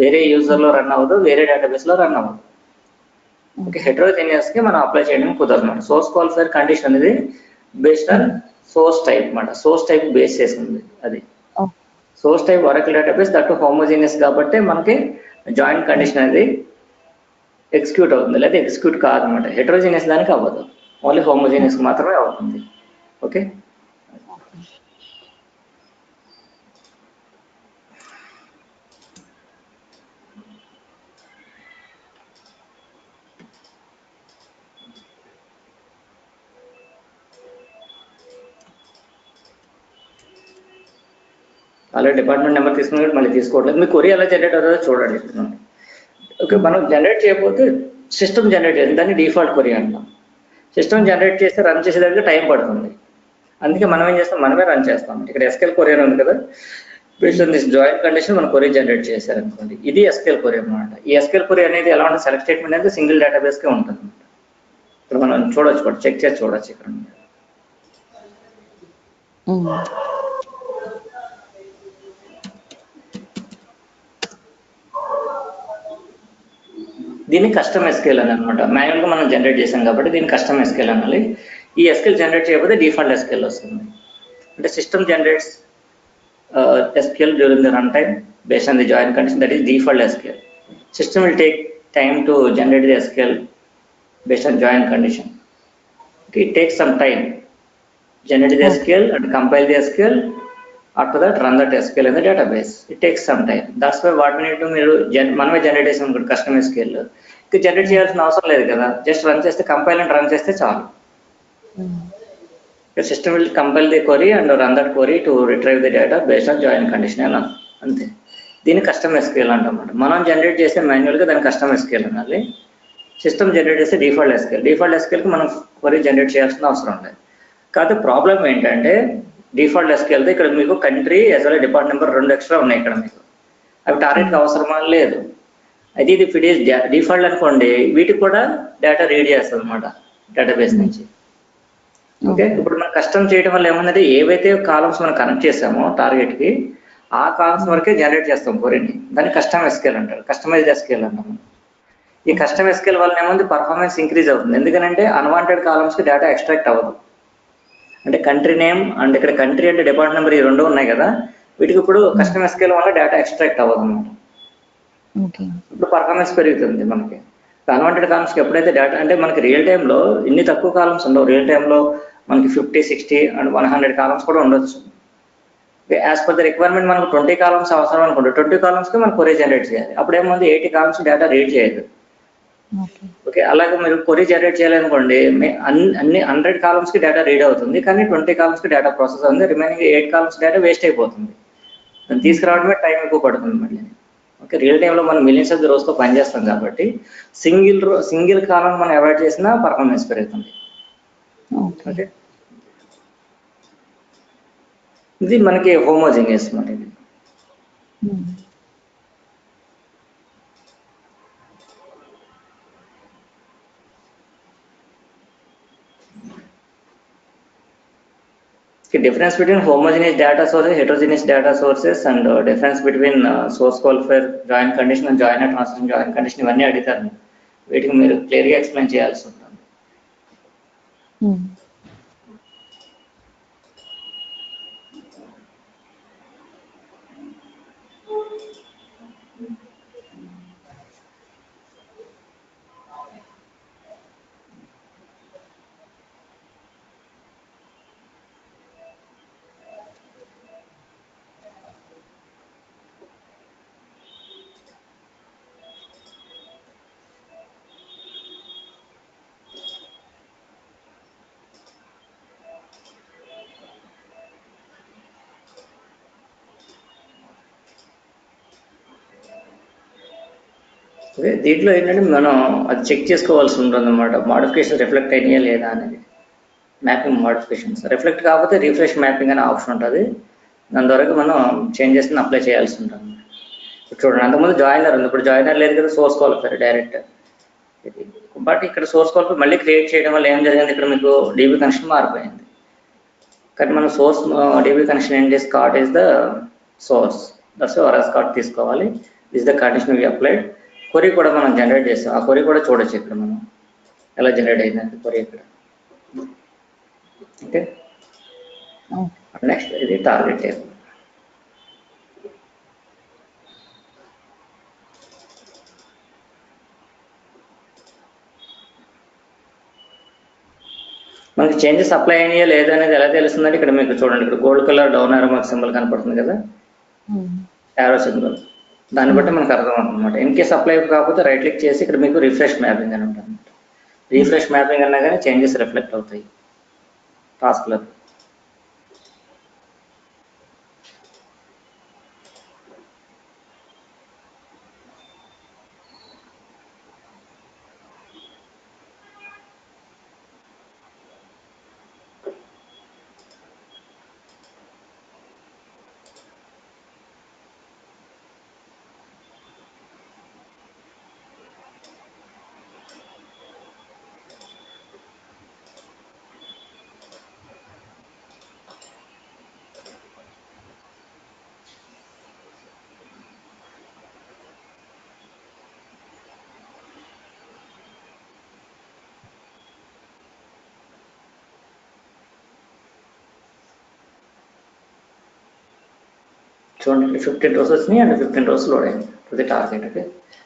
వేరే యూజర్లో రన్ అవ్వదు, వేరే డేటాబేస్లో రన్ అవ్వదు. ఓకే, హెట్రోజీనియస్ కి మనం అప్లై చేయడం కుదరదు. సోర్స్ క్వాలిఫైర్ కండిషన్ అనేది బేస్డ్ ఆన్ సోర్స్ టైప్ అన్నమాట. సోర్స్ టైప్ బేస్ చేసింది అది. Source type Oracle database that homogeneous కాబట్టి మనకి జాయిన్ కండిషన్ అనేది ఎగ్జిక్యూట్ అవుతుంది, లేదా ఎగ్జిక్యూట్ కాదనమాట. హెట్రోజీనియస్ దానికి అవ్వదు, ఓన్లీ హోమోజీనియస్ మాత్రమే అవుతుంది. ఓకే, అలా డిపార్ట్మెంట్ నెంబర్ తీసుకుని మళ్ళీ తీసుకోవట్లేదు. మీ కొరీ ఎలా జనరేట్ అవుతుందో చూడండి. ఓకే, మనం జనరేట్ చేయకపోతే సిస్టమ్ జనరేట్ చేయాలి, దాన్ని డిఫాల్ట్ కొరీ అంటాం. సిస్టమ్ జనరేట్ చేస్తే రన్ చేసేదానికి టైం పడుతుంది. అందుకే మనం ఏం చేస్తాం, మనమే రన్ చేస్తాం. ఇక్కడ ఎస్కేల్ కొరీ అని ఉంది కదా, based on this join condition మనం కొరీ జనరేట్ చేశారనుకోండి, ఇది ఎస్కేల్ కొరీ అనమాట. ఈ ఎస్కేల్ కొరీ అనేది ఎలా ఉంటుంది? సెలెక్ట్ స్టేట్మెంట్ అనేది సింగిల్ డేటాబేస్కే ఉంటుంది. ఇక్కడ మనం చూడొచ్చు కూడా, చెక్ చేసి చూడొచ్చు ఇక్కడ. దీన్ని కస్టమ్ ఎస్కేల్ అని అనమాట. మాన్యువల్గా మనం జనరేట్ చేసాం కాబట్టి దీన్ని కస్టమ్ ఎస్కేల్ అనాలి. ఈ ఎస్కేల్ జనరేట్ చేయకపోతే డిఫాల్ట్ ఎస్కేల్ వస్తుంది. అంటే system generates SQL during the runtime based on the join condition, that is default SQL. System will take time to generate the SQL based on join condition. Okay, it takes some time. Generate the SQL and compile the SQL. After that, run that SQL in the database. It takes some time. That's why what we need to మనమే generate చేసాం అనుకోండి custom SQL, ఇక generate చేయాల్సిన అవసరం లేదు కదా, just run చేస్తే compile and run చేస్తే చాలు. The system will compile the query and run that query to retrieve the data based on join condition అని అంతే. దీన్ని కస్టమ్ ఎస్క్యూఎల్ అంటాం. మనం జనరేట్ చేసే మాన్యువల్గా దాన్ని కస్టమ్ ఎస్క్యూఎల్ అనాలి. సిస్టమ్ జనరేట్ చేస్తే డిఫాల్ట్ ఎస్క్యూఎల్. డిఫాల్ట్ ఎస్క్యూఎల్కి మనం క్వరీ జనరేట్ చేయాల్సిన అవసరం లేదు. కాకపోతే ప్రాబ్లం ఏంటంటే డిఫాల్ట్ ఎస్క్యూఎల్తో ఇక్కడ మీకు country as well depart number రెండు ఎక్స్ట్రా ఉన్నాయి ఇక్కడ మీకు. అవి టార్గెట్కి అవసరమా? లేదు. అయితే ఇది ఇఫ్ ఇట్ ఈస్ డిఫాల్ట్ అనుకోండి, వీటికి కూడా డేటా రీడ్ చేస్తుంది అనమాట డేటాబేస్ నుంచి. ఓకే, ఇప్పుడు మనం కస్టమ్ చేయడం వల్ల ఏమన్నది, ఏవైతే కాలమ్స్ మనం కనెక్ట్ చేసామో టార్గెట్కి ఆ కాలమ్స్ వరకే జనరేట్ చేస్తాం కొరీని. దాన్ని కస్టమ్ ఎస్కేల్ అంటారు, కస్టమైజ్డ్ ఎస్కేల్ అంటాము. ఈ కస్టమ్ ఎస్కేల్ వల్ల ఏముంది, పర్ఫార్మెన్స్ ఇంక్రీజ్ అవుతుంది. ఎందుకంటే అన్వాంటెడ్ కాలమ్స్కి డేటా ఎక్స్ట్రాక్ట్ అవ్వదు. అంటే కంట్రీ నేమ్ అండ్ ఇక్కడ కంట్రీ అంటే డిపార్ట్ నెంబర్, ఈ రెండు ఉన్నాయి కదా, వీటికి ఇప్పుడు కస్టమ్ ఎస్కేల్ వల్ల డేటా ఎక్స్ట్రాక్ట్ అవ్వదు అనమాట. ఇప్పుడు పర్ఫార్మెన్స్ పెరుగుతుంది మనకి. అన్వాంటెడ్ కాలమ్స్కి ఎప్పుడైతే డేటా అంటే మనకి రియల్ టైంలో ఇన్ని తక్కువ కాలమ్స్ ఉండవు. రియల్ టైంలో మనకి 50, 60 అండ్ 100 కాలమ్స్ కూడా ఉండొచ్చు. యాజ్ పర్ ద రిక్వైర్మెంట్ మనకు 20 కాలమ్స్ అవసరం అనుకుంటే 20 కాలమ్స్కి మనం కొరీ జనరేట్ చేయాలి. అప్పుడు ఏముంది, 80 కాలమ్స్ డేటా రీడ్ చేయదు. ఓకే, అలాగే మీరు కొరీ జనరేట్ చేయాలనుకోండి, అన్ని 100 కాలమ్స్కి డేటా రీడ్ అవుతుంది, కానీ 20 కాలమ్స్కి డేటా ప్రాసెస్ అవుతుంది. రిమైనింగ్ 8 కాలమ్స్ డేటా వేస్ట్ అయిపోతుంది. దాన్ని తీసుకురావడమే టైం ఎక్కువ పడుతుంది మళ్ళీ. ఓకే, రియల్ టైంలో మనం మిలియన్స్ ఆఫ్ ది రోస్తో పనిచేస్తాం కాబట్టి సింగిల్ కాలం మనం అవాయిడ్ చేసినా పర్ఫార్మెన్స్ పెరుగుతుంది. ఓకే, ఇది మనకి హోమోజీనియస్ మాట. ఇది difference between homogeneous data sources, heterogeneous data sources, and difference between source qualifier, join condition and joiner transition join condition, ఇవన్నీ అడుగుతారు. వీటికి మీరు క్లియర్గా ఎక్స్ప్లెయిన్ చేయాల్సి ఉంటుంది. ఓకే, దీంట్లో ఏంటంటే మనం అది చెక్ చేసుకోవాల్సి ఉంటుంది అనమాట, మోడిఫికేషన్ రిఫ్లెక్ట్ అయినాయా లేదా అనేది. మ్యాపింగ్ మోడిఫికేషన్స్ రిఫ్లెక్ట్ కాకపోతే రిఫ్రెష్ మ్యాపింగ్ అనే ఆప్షన్ ఉంటుంది, దాని ద్వారా మనం చేంజెస్ని అప్లై చేయాల్సి ఉంటుంది. ఇప్పుడు చూడండి, అంతకుముందు జాయినర్ ఉంది, ఇప్పుడు జాయినర్ లేదు కదా, సోర్స్ క్వాలిఫైర్ డైరెక్ట్. బట్ ఇక్కడ సోర్స్ క్వాలిఫైర్ మళ్ళీ క్రియేట్ చేయడం వల్ల ఏం జరిగింది, ఇక్కడ మీకు డీబీ కనెక్షన్ మారిపోయింది. కానీ మనం సోర్స్ డీబీ కనెక్షన్ ఏం చేసి card is the source, that's RS card తీసుకోవాలి. This the condition we applied. Query కూడా మనం జనరేట్ చేస్తాం, ఆ కొరీ కూడా చూడొచ్చు ఇక్కడ మనం ఎలా జనరేట్ అయిందంటే కొరీ ఇక్కడ. ఓకే, నెక్స్ట్ ఇది టార్గెట్ టేబుల్. మనకి చేంజెస్ అప్లై అయినాయా లేదా అనేది ఎలా తెలుస్తుందంటే ఇక్కడ మీకు చూడండి, ఇక్కడ గోల్డ్ కలర్ డౌన్ ఆరో మార్క్ సింబల్ కనపడుతుంది కదా, యారో సింబల్, దాన్ని బట్టి మనకు అర్థం అవుతుందన్నమాట. ఇన్ కేస్ అప్లై కాకపోతే రైట్ క్లిక్ చేసి ఇక్కడ మీకు రిఫ్రెష్ మ్యాపింగ్ అని ఉంటుంది. రిఫ్రెష్ మ్యాపింగ్ అన్నా కానీ చేంజెస్ రిఫ్లెక్ట్ అవుతాయి టాస్క్లో. చూడండి, 15 rows వచ్చినాయి అండ్ 15 rows లోడ్ అయింది టు ది టార్గెట్. ఓకే,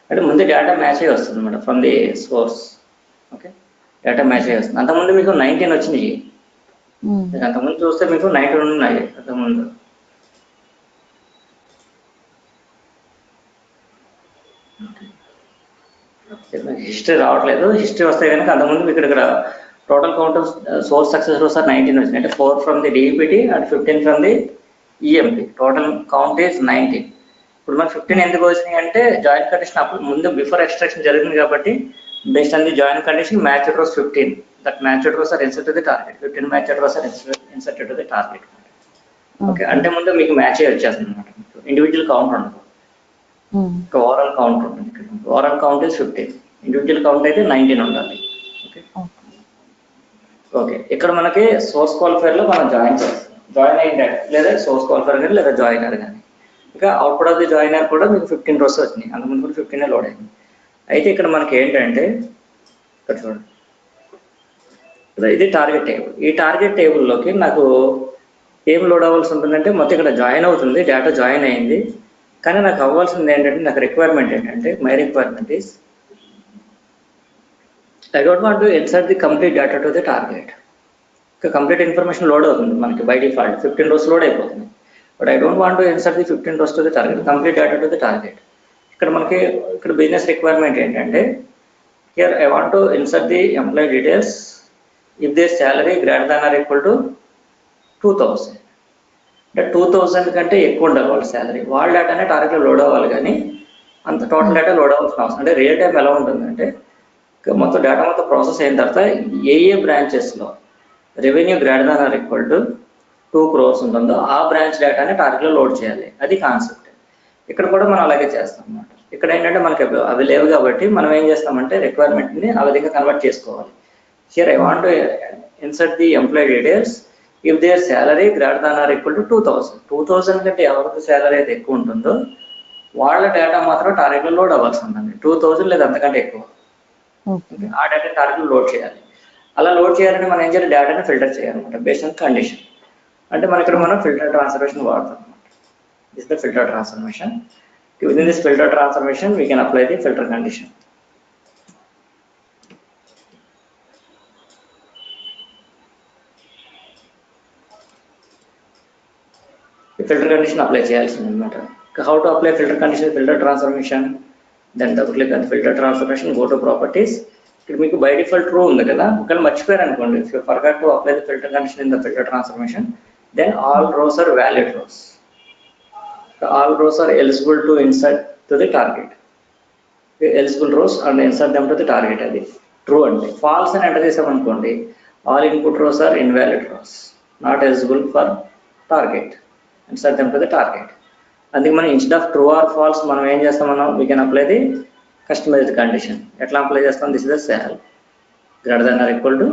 అంటే ముందు డేటా మ్యాచ్ అయ్యి వస్తుంది అనమాట from the source. Okay, data match అయ్యి వస్తుంది. అంతకుముందు మీకు 19 వచ్చినాయి, అంతకుముందు చూస్తే మీకు 19 ఉన్నాయి అంతకుముందు. హిస్టరీ రావట్లేదు, హిస్టరీ వస్తే కనుక అంతకుముందు మీకు ఇక్కడ total count of source success rows 19 వచ్చినాయి, అంటే 4 from the DEPT and 15 from the EMP. Total count is 19. ఇప్పుడు మనకు 15 ఎందుకు వచ్చినాయి అంటే జాయిన్ కండిషన్ అప్పుడు ముందు బిఫోర్ ఎక్స్ట్రాక్షన్ జరిగింది కాబట్టి based on the join condition matched rows 15, that matched rows are inserted to the target. 15 matched rows are inserted to the target. Okay, అంటే ముందు మీకు మ్యాచ్ అయ్యి వచ్చేస్తుంది అనమాట, ఇండివిజువల్ కౌంట్ ఉండదు, ఓవరాల్ కౌంట్ ఉంటుంది. ఇక్కడ overall count is 15, individual count అయితే 19 ఉండాలి. ఓకే, ఓకే, ఇక్కడ మనకి సోర్స్ క్వాలిఫైర్ లో మనం జాయిన్ చేస్తాం, జాయిన్ అయిన లేదా సోర్స్ క్వాలిఫైర్ కానీ లేదా జాయినర్ కానీ. ఇంకా అవుట్పుట్ ఆఫ్ ది జాయినర్ కూడా మీకు 15 rows వచ్చినాయి, అంతకుముందు కూడా 15 లోడ్ అయింది. అయితే ఇక్కడ మనకి ఏంటంటే ఇక్కడ చూడండి, ఇది టార్గెట్ టేబుల్. ఈ టార్గెట్ టేబుల్లోకి నాకు ఏం లోడ్ అవ్వాల్సి ఉంటుందంటే మొత్తం ఇక్కడ జాయిన్ అవుతుంది, డేటా జాయిన్ అయింది. కానీ నాకు అవ్వాల్సింది ఏంటంటే, నాకు రిక్వైర్మెంట్ ఏంటంటే, my requirement is I don't want to insert the complete data to the target. Complete information load అవుతుంది మనకి బై డిఫాల్ట్ 15 rows లోడ్ అయిపోతుంది. But I don't want to insert the 15 rows to the target, complete data to the target. ఇక్కడ మనకి ఇక్కడ business requirement ఏంటంటే, here I want to insert the employee details if their salary greater than or equal to 2000. అంటే 2000 కంటే ఎక్కువ ఉండాలి వాళ్ళ salary, వాళ్ళ డేటానే టార్గెట్లో లోడ్ అవ్వాలి, కానీ అంత టోటల్ డేటా లోడ్ అవ్వాల్సిన అవసరం. అంటే రియల్ టైం ఎలా ఉంటుందంటే, మొత్తం డేటా మొత్తం ప్రాసెస్ అయిన తర్వాత ఏ బ్రాంచెస్లో revenue greater than or equal to 2 crores ఉంటుందో ఆ బ్రాంచ్ డేటాని టార్గెట్లో లోడ్ చేయాలి, అది కాన్సెప్ట్. ఇక్కడ కూడా మనం అలాగే చేస్తాం అన్నమాట. ఇక్కడ ఏంటంటే మనకి అవి లేవు కాబట్టి మనం ఏం చేస్తామంటే రిక్వైర్మెంట్ని ఆ విధంగా కన్వర్ట్ చేసుకోవాలి. Here I want to insert the employee details if their salary greater than or equal to 2000. 2000 కంటే ఎవరికి సాలరీ అయితే ఎక్కువ ఉంటుందో వాళ్ళ డేటా మాత్రం టార్గెట్లో లోడ్ అవ్వాల్సి ఉంటుంది, 2000 లేదా అంతకంటే ఎక్కువ. ఆ డేటా టార్గెట్ లోడ్ చేయాలి. అలా లోడ్ చేయాలంటే మనం ఏం చేయాలి, డేటాని ఫిల్టర్ చేయాలన్నమాట బేస్డ్ ఆన్ కండిషన్. అంటే మన ఇక్కడ మనం ఫిల్టర్ ట్రాన్స్ఫర్మేషన్ వాడతాం అనమాట. This the filter transformation. Within this filter transformation we can apply the filter condition. Filter condition apply చేయాల్సింది అనమాట. How to apply filter condition, filter transformation, then double click on filter transformation, go to properties. ఇక్కడ మీకు by default true ఉంది కదా, ఒకవేళ మర్చిపోయారు అనుకోండి, if you forgot to apply the filter condition in the filter transformation, then all rows are valid rows. All rows are eligible to insert to the target. eligible rows and insert them to the target. అది true అంటే. Falls అని enter చేసామనుకోండి, all input rows are invalid rows, not eligible for target, insert them to the target. అందుకే మనం instead of true or false మనం ఏం చేస్తాం, మనం we can apply the customized condition. ఎట్లా అప్లై చేస్తాం, this is the sal greater then or equal to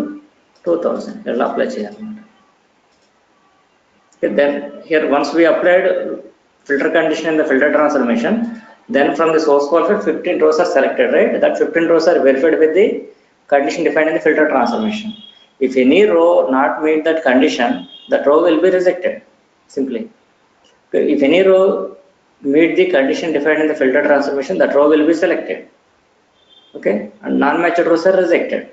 2000 ఎట్లా apply చేయాలన్నమాట. Then here once we applied filter condition in the filter transformation, then from the source qualifier 15 rows are selected, right? That 15 rows are verified with the condition defined in the filter transformation. If any row not meet that condition, that row will be rejected simply. If any row meet the condition defined in the filter transformation, that row will be selected. Okay, and non-matched rows are rejected.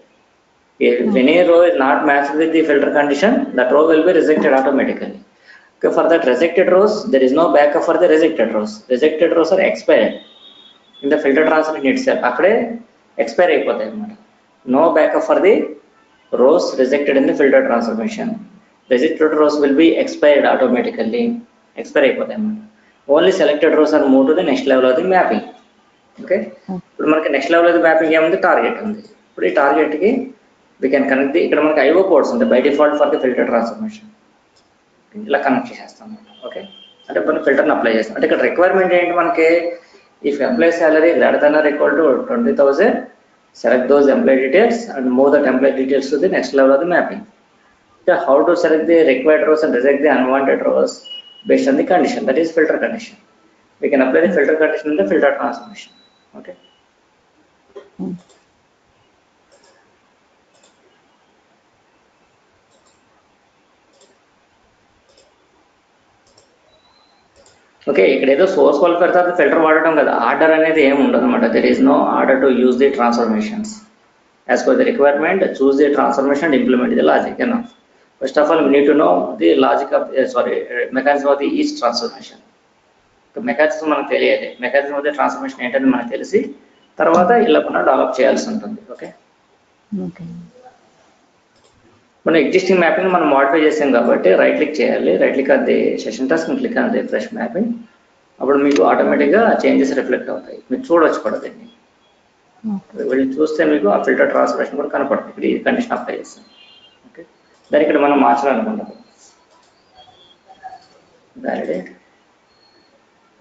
If any row is not matched with the filter condition, that row will be rejected automatically. Okay, for that rejected rows, there is no backup for the rejected rows. Rejected rows are expired in the filter transformation itself. Akade expire అయిపోతాయి అన్నమాట. No backup for the rows rejected in the filter transformation. Rejected rows will be expired automatically. Expire అయిపోతాయి అన్నమాట. Only selected rows are moved to the next level of the mapping. Okay, ఇప్పుడు మనకి next level of the mapping ఏముంది, target ఉంది. ఇప్పుడు ఈ target కి we can connect the, ఇక్కడ మనకి IO పోర్ట్స్ ఉంటాయి by default for the filter transformation. ఇలా కనెక్ట్ చేసేస్తాం. ఓకే, అంటే మనం ఫిల్టర్ని అప్లై చేస్తాం. అంటే ఇక్కడ రిక్వైర్మెంట్ ఏంటి మనకి, if employee salary greater then or equal to 20,000, select those employee details and move that employee details to the next level of the mapping. Okay, how to select the required rows and reject the unwanted rows based on the condition, that is filter condition. We can apply the filter condition in the filter transformation. Okay. Okay, ఇక్కడ ఏదో source qualifier తర్వాత filter వాడటం కదా, order అనేది ఏమి ఉండదు అనమాట. There is no order to use the transformations. As per the requirement, choose the transformation and implement the logic. Enough. First of all we need to know the logic of mechanism of the each transformation. Mechanism మనకు తెలియాలి, mechanism of the transformation ఏంటని మనకు తెలిసి తర్వాత ఇలా మనం develop చేయాల్సి ఉంటుంది. ఓకే, మన ఎగ్జిస్టింగ్ మ్యాపింగ్ మనం మోడిఫై చేసాం కాబట్టి రైట్ క్లిక్ చేయాలి. రైట్ క్లిక్ అది సెషన్ టాస్క్ క్లిక్ అది ఫ్రెష్ మ్యాపింగ్. అప్పుడు మీకు ఆటోమేటిక్గా చేంజెస్ రిఫ్లెక్ట్ అవుతాయి. మీరు చూడవచ్చు కూడా దీన్ని. వెళ్ళి చూస్తే మీకు ఆ ఫిల్టర్ ట్రాన్స్ఫర్మేషన్ కూడా కనపడుతుంది. ఇప్పుడు ఈ కండిషన్ అప్లై చేస్తాం. ఓకే, దాన్ని ఇక్కడ మనం మార్చాలనుకుంటాం. Validate,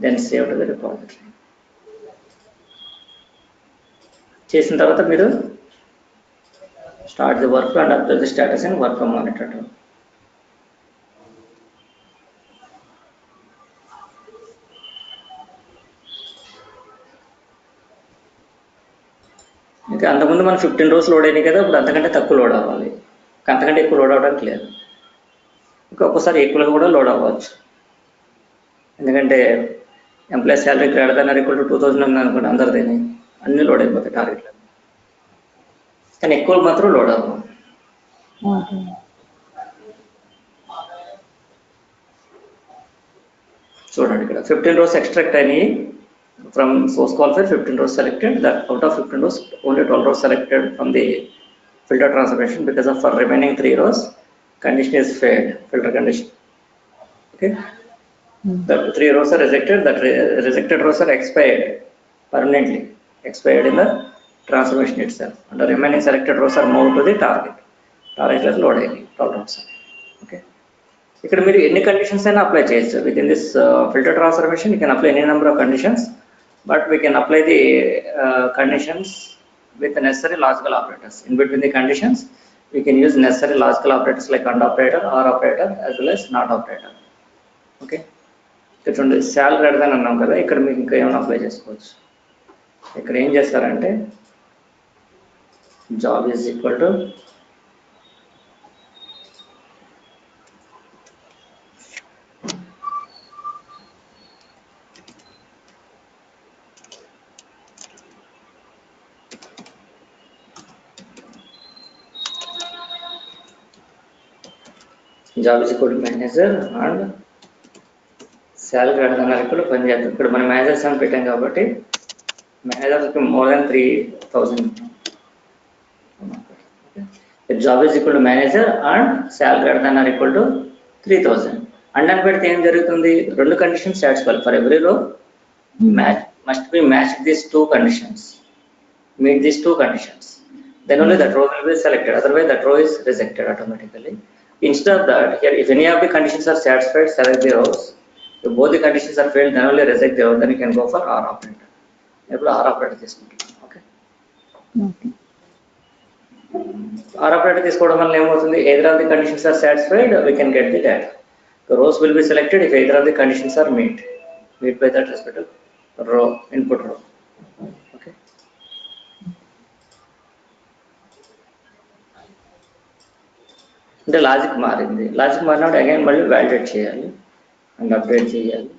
then save to the repository. చేసిన తర్వాత మీరు start the workflow and update the status in workflow monitor tool. ఇంకా అంతకుముందు మనం 15 రోజులు లోడ్ అయినాయి కదా, ఇప్పుడు అంతకంటే తక్కువ లోడ్ అవ్వాలి. అంతకంటే ఎక్కువ లోడ్ అవ్వడానికి లేదు. ఇంకా ఒక్కోసారి ఎక్కువగా కూడా లోడ్ అవ్వచ్చు. ఎందుకంటే employee salary greater then or equal to 2000 ఉంది అనుకోండి, అందరిదేని అన్ని లోడ్ అయిపోతాయి టార్గెట్లు. కానీ ఎక్కువ మాత్రం లోడ్ అవ్వవు. చూడండి ఇక్కడ 15 rows ఎక్స్ట్రాక్ట్ అయినాయి from source qualifier. 15 rows selected. That out of 15 rows only 12 rows selected from the filter transformation because of for remaining 3 rows condition is failed, filter condition. Okay, that 3 rows are rejected. That rejected rows are expired permanently, expired in the transformation itself, and the remaining selected rows are moved to the target. Target load ayindi 12 rows. Okay, ఇక్కడ మీరు ఎన్ని conditions అయినా apply చేయొచ్చు. With in this filter transformation you can apply any number of conditions, but we can apply the conditions with necessary logical operators. In between the conditions we can use necessary logical operators like AND operator, OR operator as well as NOT operator. Okay, ఇక్కడ చూడండి shall greater than అన్నాం కదా, ఇక్కడ మీకు ఇంకా ఏమైనా apply చేసుకోవచ్చు. ఇక్కడ ఏం చేస్తారంటే job is equal to job is equal to manager and salary greater then or equal to పని చేద్దాం. ఇక్కడ మనం మేనేజర్స్ అని పెట్టాం కాబట్టి మేనేజర్కి more than 3000. Job is equal to manager and salary greater then or equal to 3000. And అని పెడితే ఏం జరుగుతుంది, రెండు conditions satisfy. For every row match must be match this 2 conditions. meet these two conditions, then only that row will be selected. Otherwise, that row is rejected automatically. Instead of that, here if any of the conditions are satisfied, select the rows. If both the conditions are failed, then only reject the row. Then you can go for R operator. ఇప్పుడు R operator తీసుకుంటాం. Okay, R operator తీసుకోవడం వల్ల ఏమవుతుంది? Either of the conditions are satisfied, we can get the data. The rows will be selected if either of the conditions are met by that respective row, input row. Okay. అంటే logic మారింది. Logic మారినప్పుడు again మళ్ళీ validate చేయాలి and update చేయాలి.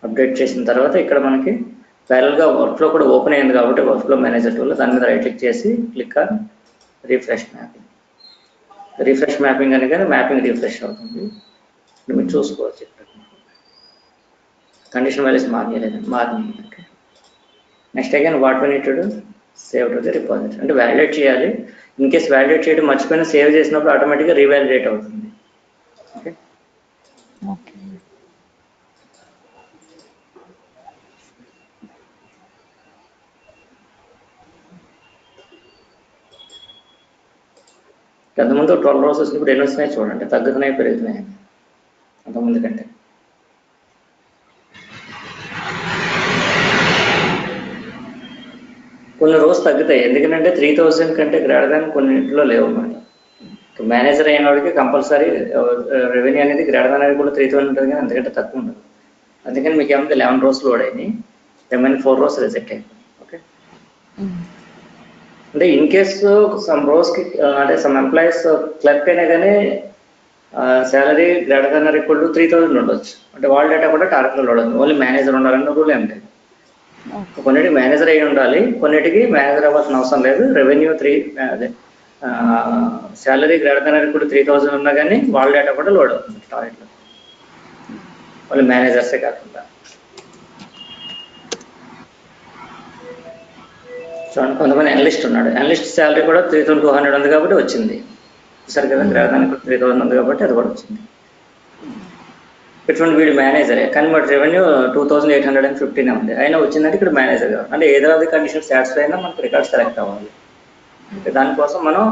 Update చేసిన తర్వాత ఇక్కడ మనకి ప్యారల్గా వర్క్ఫ్లో కూడా ఓపెన్ అయింది కాబట్టి వర్క్ఫ్లో మేనేజర్ టూల్ దాని మీద రైట్ క్లిక్ చేసి click on refresh mapping. Refresh mapping అనగానే మ్యాపింగ్ రిఫ్రెష్ అవుతుంది. మీరు చూసుకోవచ్చు ఇక్కడ కండిషన్ వాల్యూస్ మారింది. Okay, next again what we need to do, save to the repository. అంటే వ్యాలిడేట్ చేయాలి. ఇన్ కేస్ వ్యాలిడేట్ చేయడం మర్చిపోయినా సేవ్ చేసినప్పుడు ఆటోమేటిక్గా రీవాలిడేట్ అవుతుంది. ఓకే, అంతకుముందు 12 rows వచ్చినప్పుడు ఎన్ని వస్తున్నాయి చూడండి, తగ్గుతున్నాయి పెరుగుతున్నాయి అంతకుముందు కంటే. కొన్ని రోజు తగ్గుతాయి ఎందుకంటే 3000 కంటే గ్రేటర్ దాన్ కొన్నింటిలో లేవు అన్నమాట. మేనేజర్ అయిన వాడికి కంపల్సరీ రెవెన్యూ అనేది గ్రేటర్ దాన్ అనేది కూడా 3000 ఉంటుంది, కానీ అంతకంటే తక్కువ ఉండదు. అందుకని మీకు ఏమంటే 11 rows లోడ్ అయినాయి, రిమైనింగ్ 4 rows రిజెక్ట్ అయిపోయింది. ఓకే, అంటే ఇన్ కేస్ సమ్ రోస్కి అంటే సమ్ ఎంప్లాయీస్ క్లర్క్ అయినా కానీ salary greater than or equal to 3000 ఉండొచ్చు. అంటే వాళ్ళ డేటా కూడా టార్గెట్లో లోడ్ అవుతుంది. ఓన్లీ మేనేజర్ ఉండాలన్న రూల్ ఏం లేదు. కొన్నిటికి మేనేజర్ అయి ఉండాలి, కొన్నిటికి మేనేజర్ అవ్వాల్సిన అవసరం లేదు. రెవెన్యూ అదే salary greater than or equal to 3000 ఉన్నా కానీ వాళ్ళ డేటా కూడా లోడ్ అవుతుంది టార్గెట్లో, వాళ్ళు మేనేజర్సే కాకుండా. చూడండి, కొంతమంది అనలిస్ట్ ఉన్నాడు, అనలిస్ట్ శాలరీ కూడా 3200 ఉంది కాబట్టి వచ్చింది. సరే కదా, గ్రేటర్ దాన్ 3000 ఉంది కాబట్టి అది కూడా వచ్చింది. ఇటువంటి వీడు మేనేజరే కానీ బట్ రెవెన్యూ 2815 ఉంది, అయినా వచ్చిందంటే ఇక్కడ మేనేజర్ కావాలి. అంటే ఏదో అది కండిషన్ సాటిస్ఫై అయినా మనకు రికార్డ్ సెలెక్ట్ అవ్వాలి. దానికోసం మనం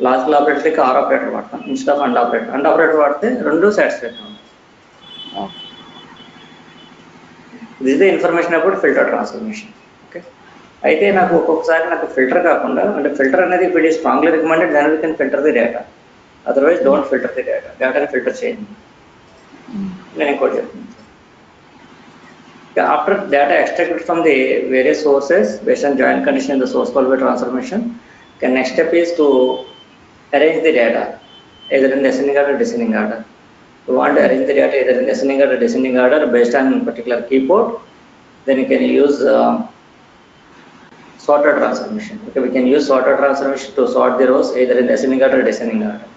లాజికల్ ఆపరేటర్కి ఆర్ ఆపరేటర్ వాడతాం instead of and operator. And operator వాడితే రెండు సాటిస్ఫై అవుతాం. This the information about filter transformation. Okay, అయితే నాకు ఒక్కొక్కసారి నాకు ఫిల్టర్ కాకుండా, అంటే ఫిల్టర్ అనేది ఇప్పుడు స్ట్రాంగ్లీ రికమెండెడ్ దాని we can filter the data, otherwise don't filter the డేటాని ఫిల్టర్ చేయండి. నేను ఇంకోటి చెప్తున్నాను. After data extracted from the various sources based on joint condition in the source called by transformation, the next step is to arrange the data either in ascending order or descending order. You want to arrange the data either in ascending order or descending order based on particular keyboard, then you can use sorter transformation. Okay, we can use sorter transformation to sort the rows either in ascending order or descending order.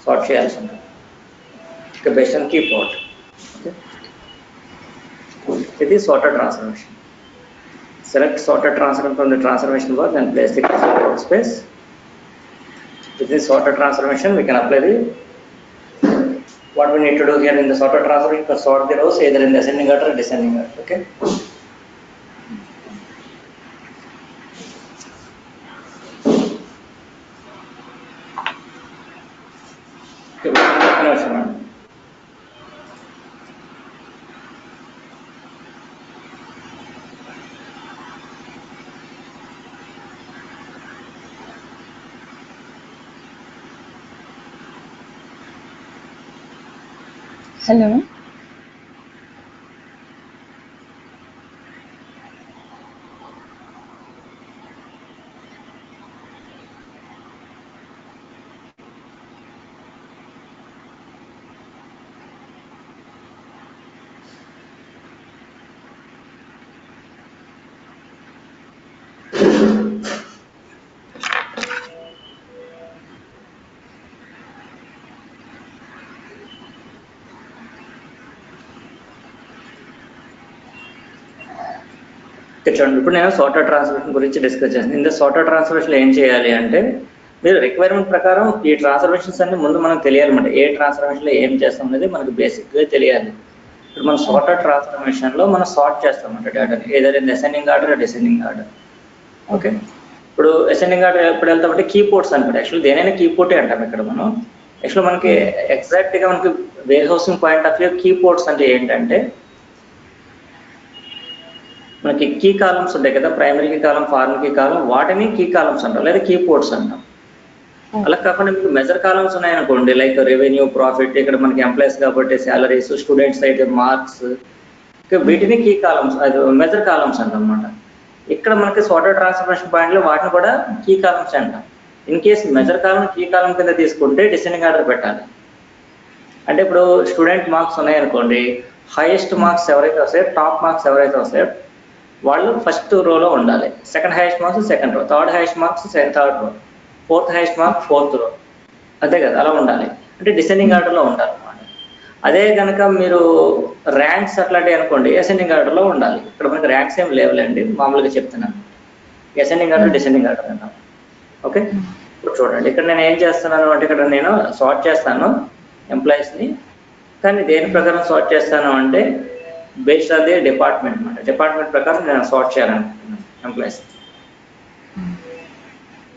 Sort చేయాల్సి ఉంటుంది. Okay, based on keyboard. Okay, it is sorter transformation. Select sorter transformation from the transformation bar, then place the cursor workspace. With this sorter transformation, we can apply the what we need to do here in the sorter transformation to sort the rows either in the ascending order or descending order. Okay. Hello, చూడండి, ఇప్పుడు నేను sorter transformation గురించి discuss చేస్తాను. ఇంత sorter transformation ఏం చేయాలి అంటే, మీరు రిక్వైర్మెంట్ ప్రకారం ఈ ట్రాన్స్ఫర్మేషన్స్ అన్ని ముందు మనకు తెలియాలన్నమాట. ఏ ట్రాన్స్ఫర్మేషన్లో ఏం చేస్తాం అనేది మనకు బేసిక్గా తెలియాలి. ఇప్పుడు మనం సార్టర్ ట్రాన్స్ఫర్మేషన్లో మనం సార్ట్ చేస్తాం అన్నమాట డేటాని ఏదైనా ascending order descending order. Okay, ఇప్పుడు అసెండింగ్ ఆర్డర్ ఎప్పుడు వెళ్తామంటే కీ పోర్ట్స్ అంటారు. యాక్చువల్లీ దేనైనా కీ పోర్టే అంటాం ఇక్కడ మనం. యాక్చువల్ మనకి ఎగ్జాక్ట్ గా మనకి warehousing point of view key ports అంటే ఏంటంటే, మనకి కీ కాలమ్స్ ఉంటాయి కదా, primary key column, foreign key column, వాటిని కీ కాలమ్స్ అంటాం లేదా కీ పోర్ట్స్ అంటాం. అలా కాకుండా మీకు మెజర్ కాలమ్స్ ఉన్నాయనుకోండి, లైక్ రెవెన్యూ, ప్రాఫిట్, ఇక్కడ మనకి ఎంప్లాయీస్ కాబట్టి శాలరీస్, స్టూడెంట్స్ అయితే మార్క్స్, వీటిని కీ కాలమ్స్, అది మెజర్ కాలమ్స్ అంటాం. ఇక్కడ మనకి సార్టెడ్ ట్రాన్స్ఫర్మేషన్ పాయింట్లో వాటిని కూడా కీ కాలమ్స్ అంటాం. In case measure column key column కింద తీసుకుంటే డిసెండింగ్ ఆర్డర్ పెట్టాలి. అంటే ఇప్పుడు స్టూడెంట్ మార్క్స్ ఉన్నాయనుకోండి, హైయెస్ట్ మార్క్స్ ఎవరైతే వస్తాయో, టాప్ మార్క్స్ ఎవరైతే వస్తాయో వాళ్ళు ఫస్ట్ రోలో ఉండాలి, second highest marks second row, third highest marks third row, fourth highest mark fourth రో, అంతే కదా, అలా ఉండాలి. అంటే డిసెండింగ్ ఆర్డర్లో ఉండాలి అన్నమాట. అదే కనుక మీరు ర్యాంక్స్ అట్లాంటివి అనుకోండి, అసెండింగ్ ఆర్డర్లో ఉండాలి. ఇక్కడ మనకి ర్యాంక్స్ ఏం లేవులేండి, మామూలుగా చెప్తున్నాను. అసెండింగ్ ఆర్డర్, డిసెండింగ్ ఆర్డర్ అంటాం. ఓకే, ఇప్పుడు చూడండి ఇక్కడ నేను ఏం చేస్తున్నాను అంటే, ఇక్కడ నేను సార్ట్ చేస్తాను ఎంప్లాయీస్ని, కానీ దేని ప్రకారం సార్ట్ చేస్తాను అంటే బేస్డ్ ఆన్ ది డిపార్ట్మెంట్ అనమాట. డిపార్ట్మెంట్ ప్రకారం నేను సార్ట్ చేయాలనుకుంటున్నాను ఎంప్లాయీస్.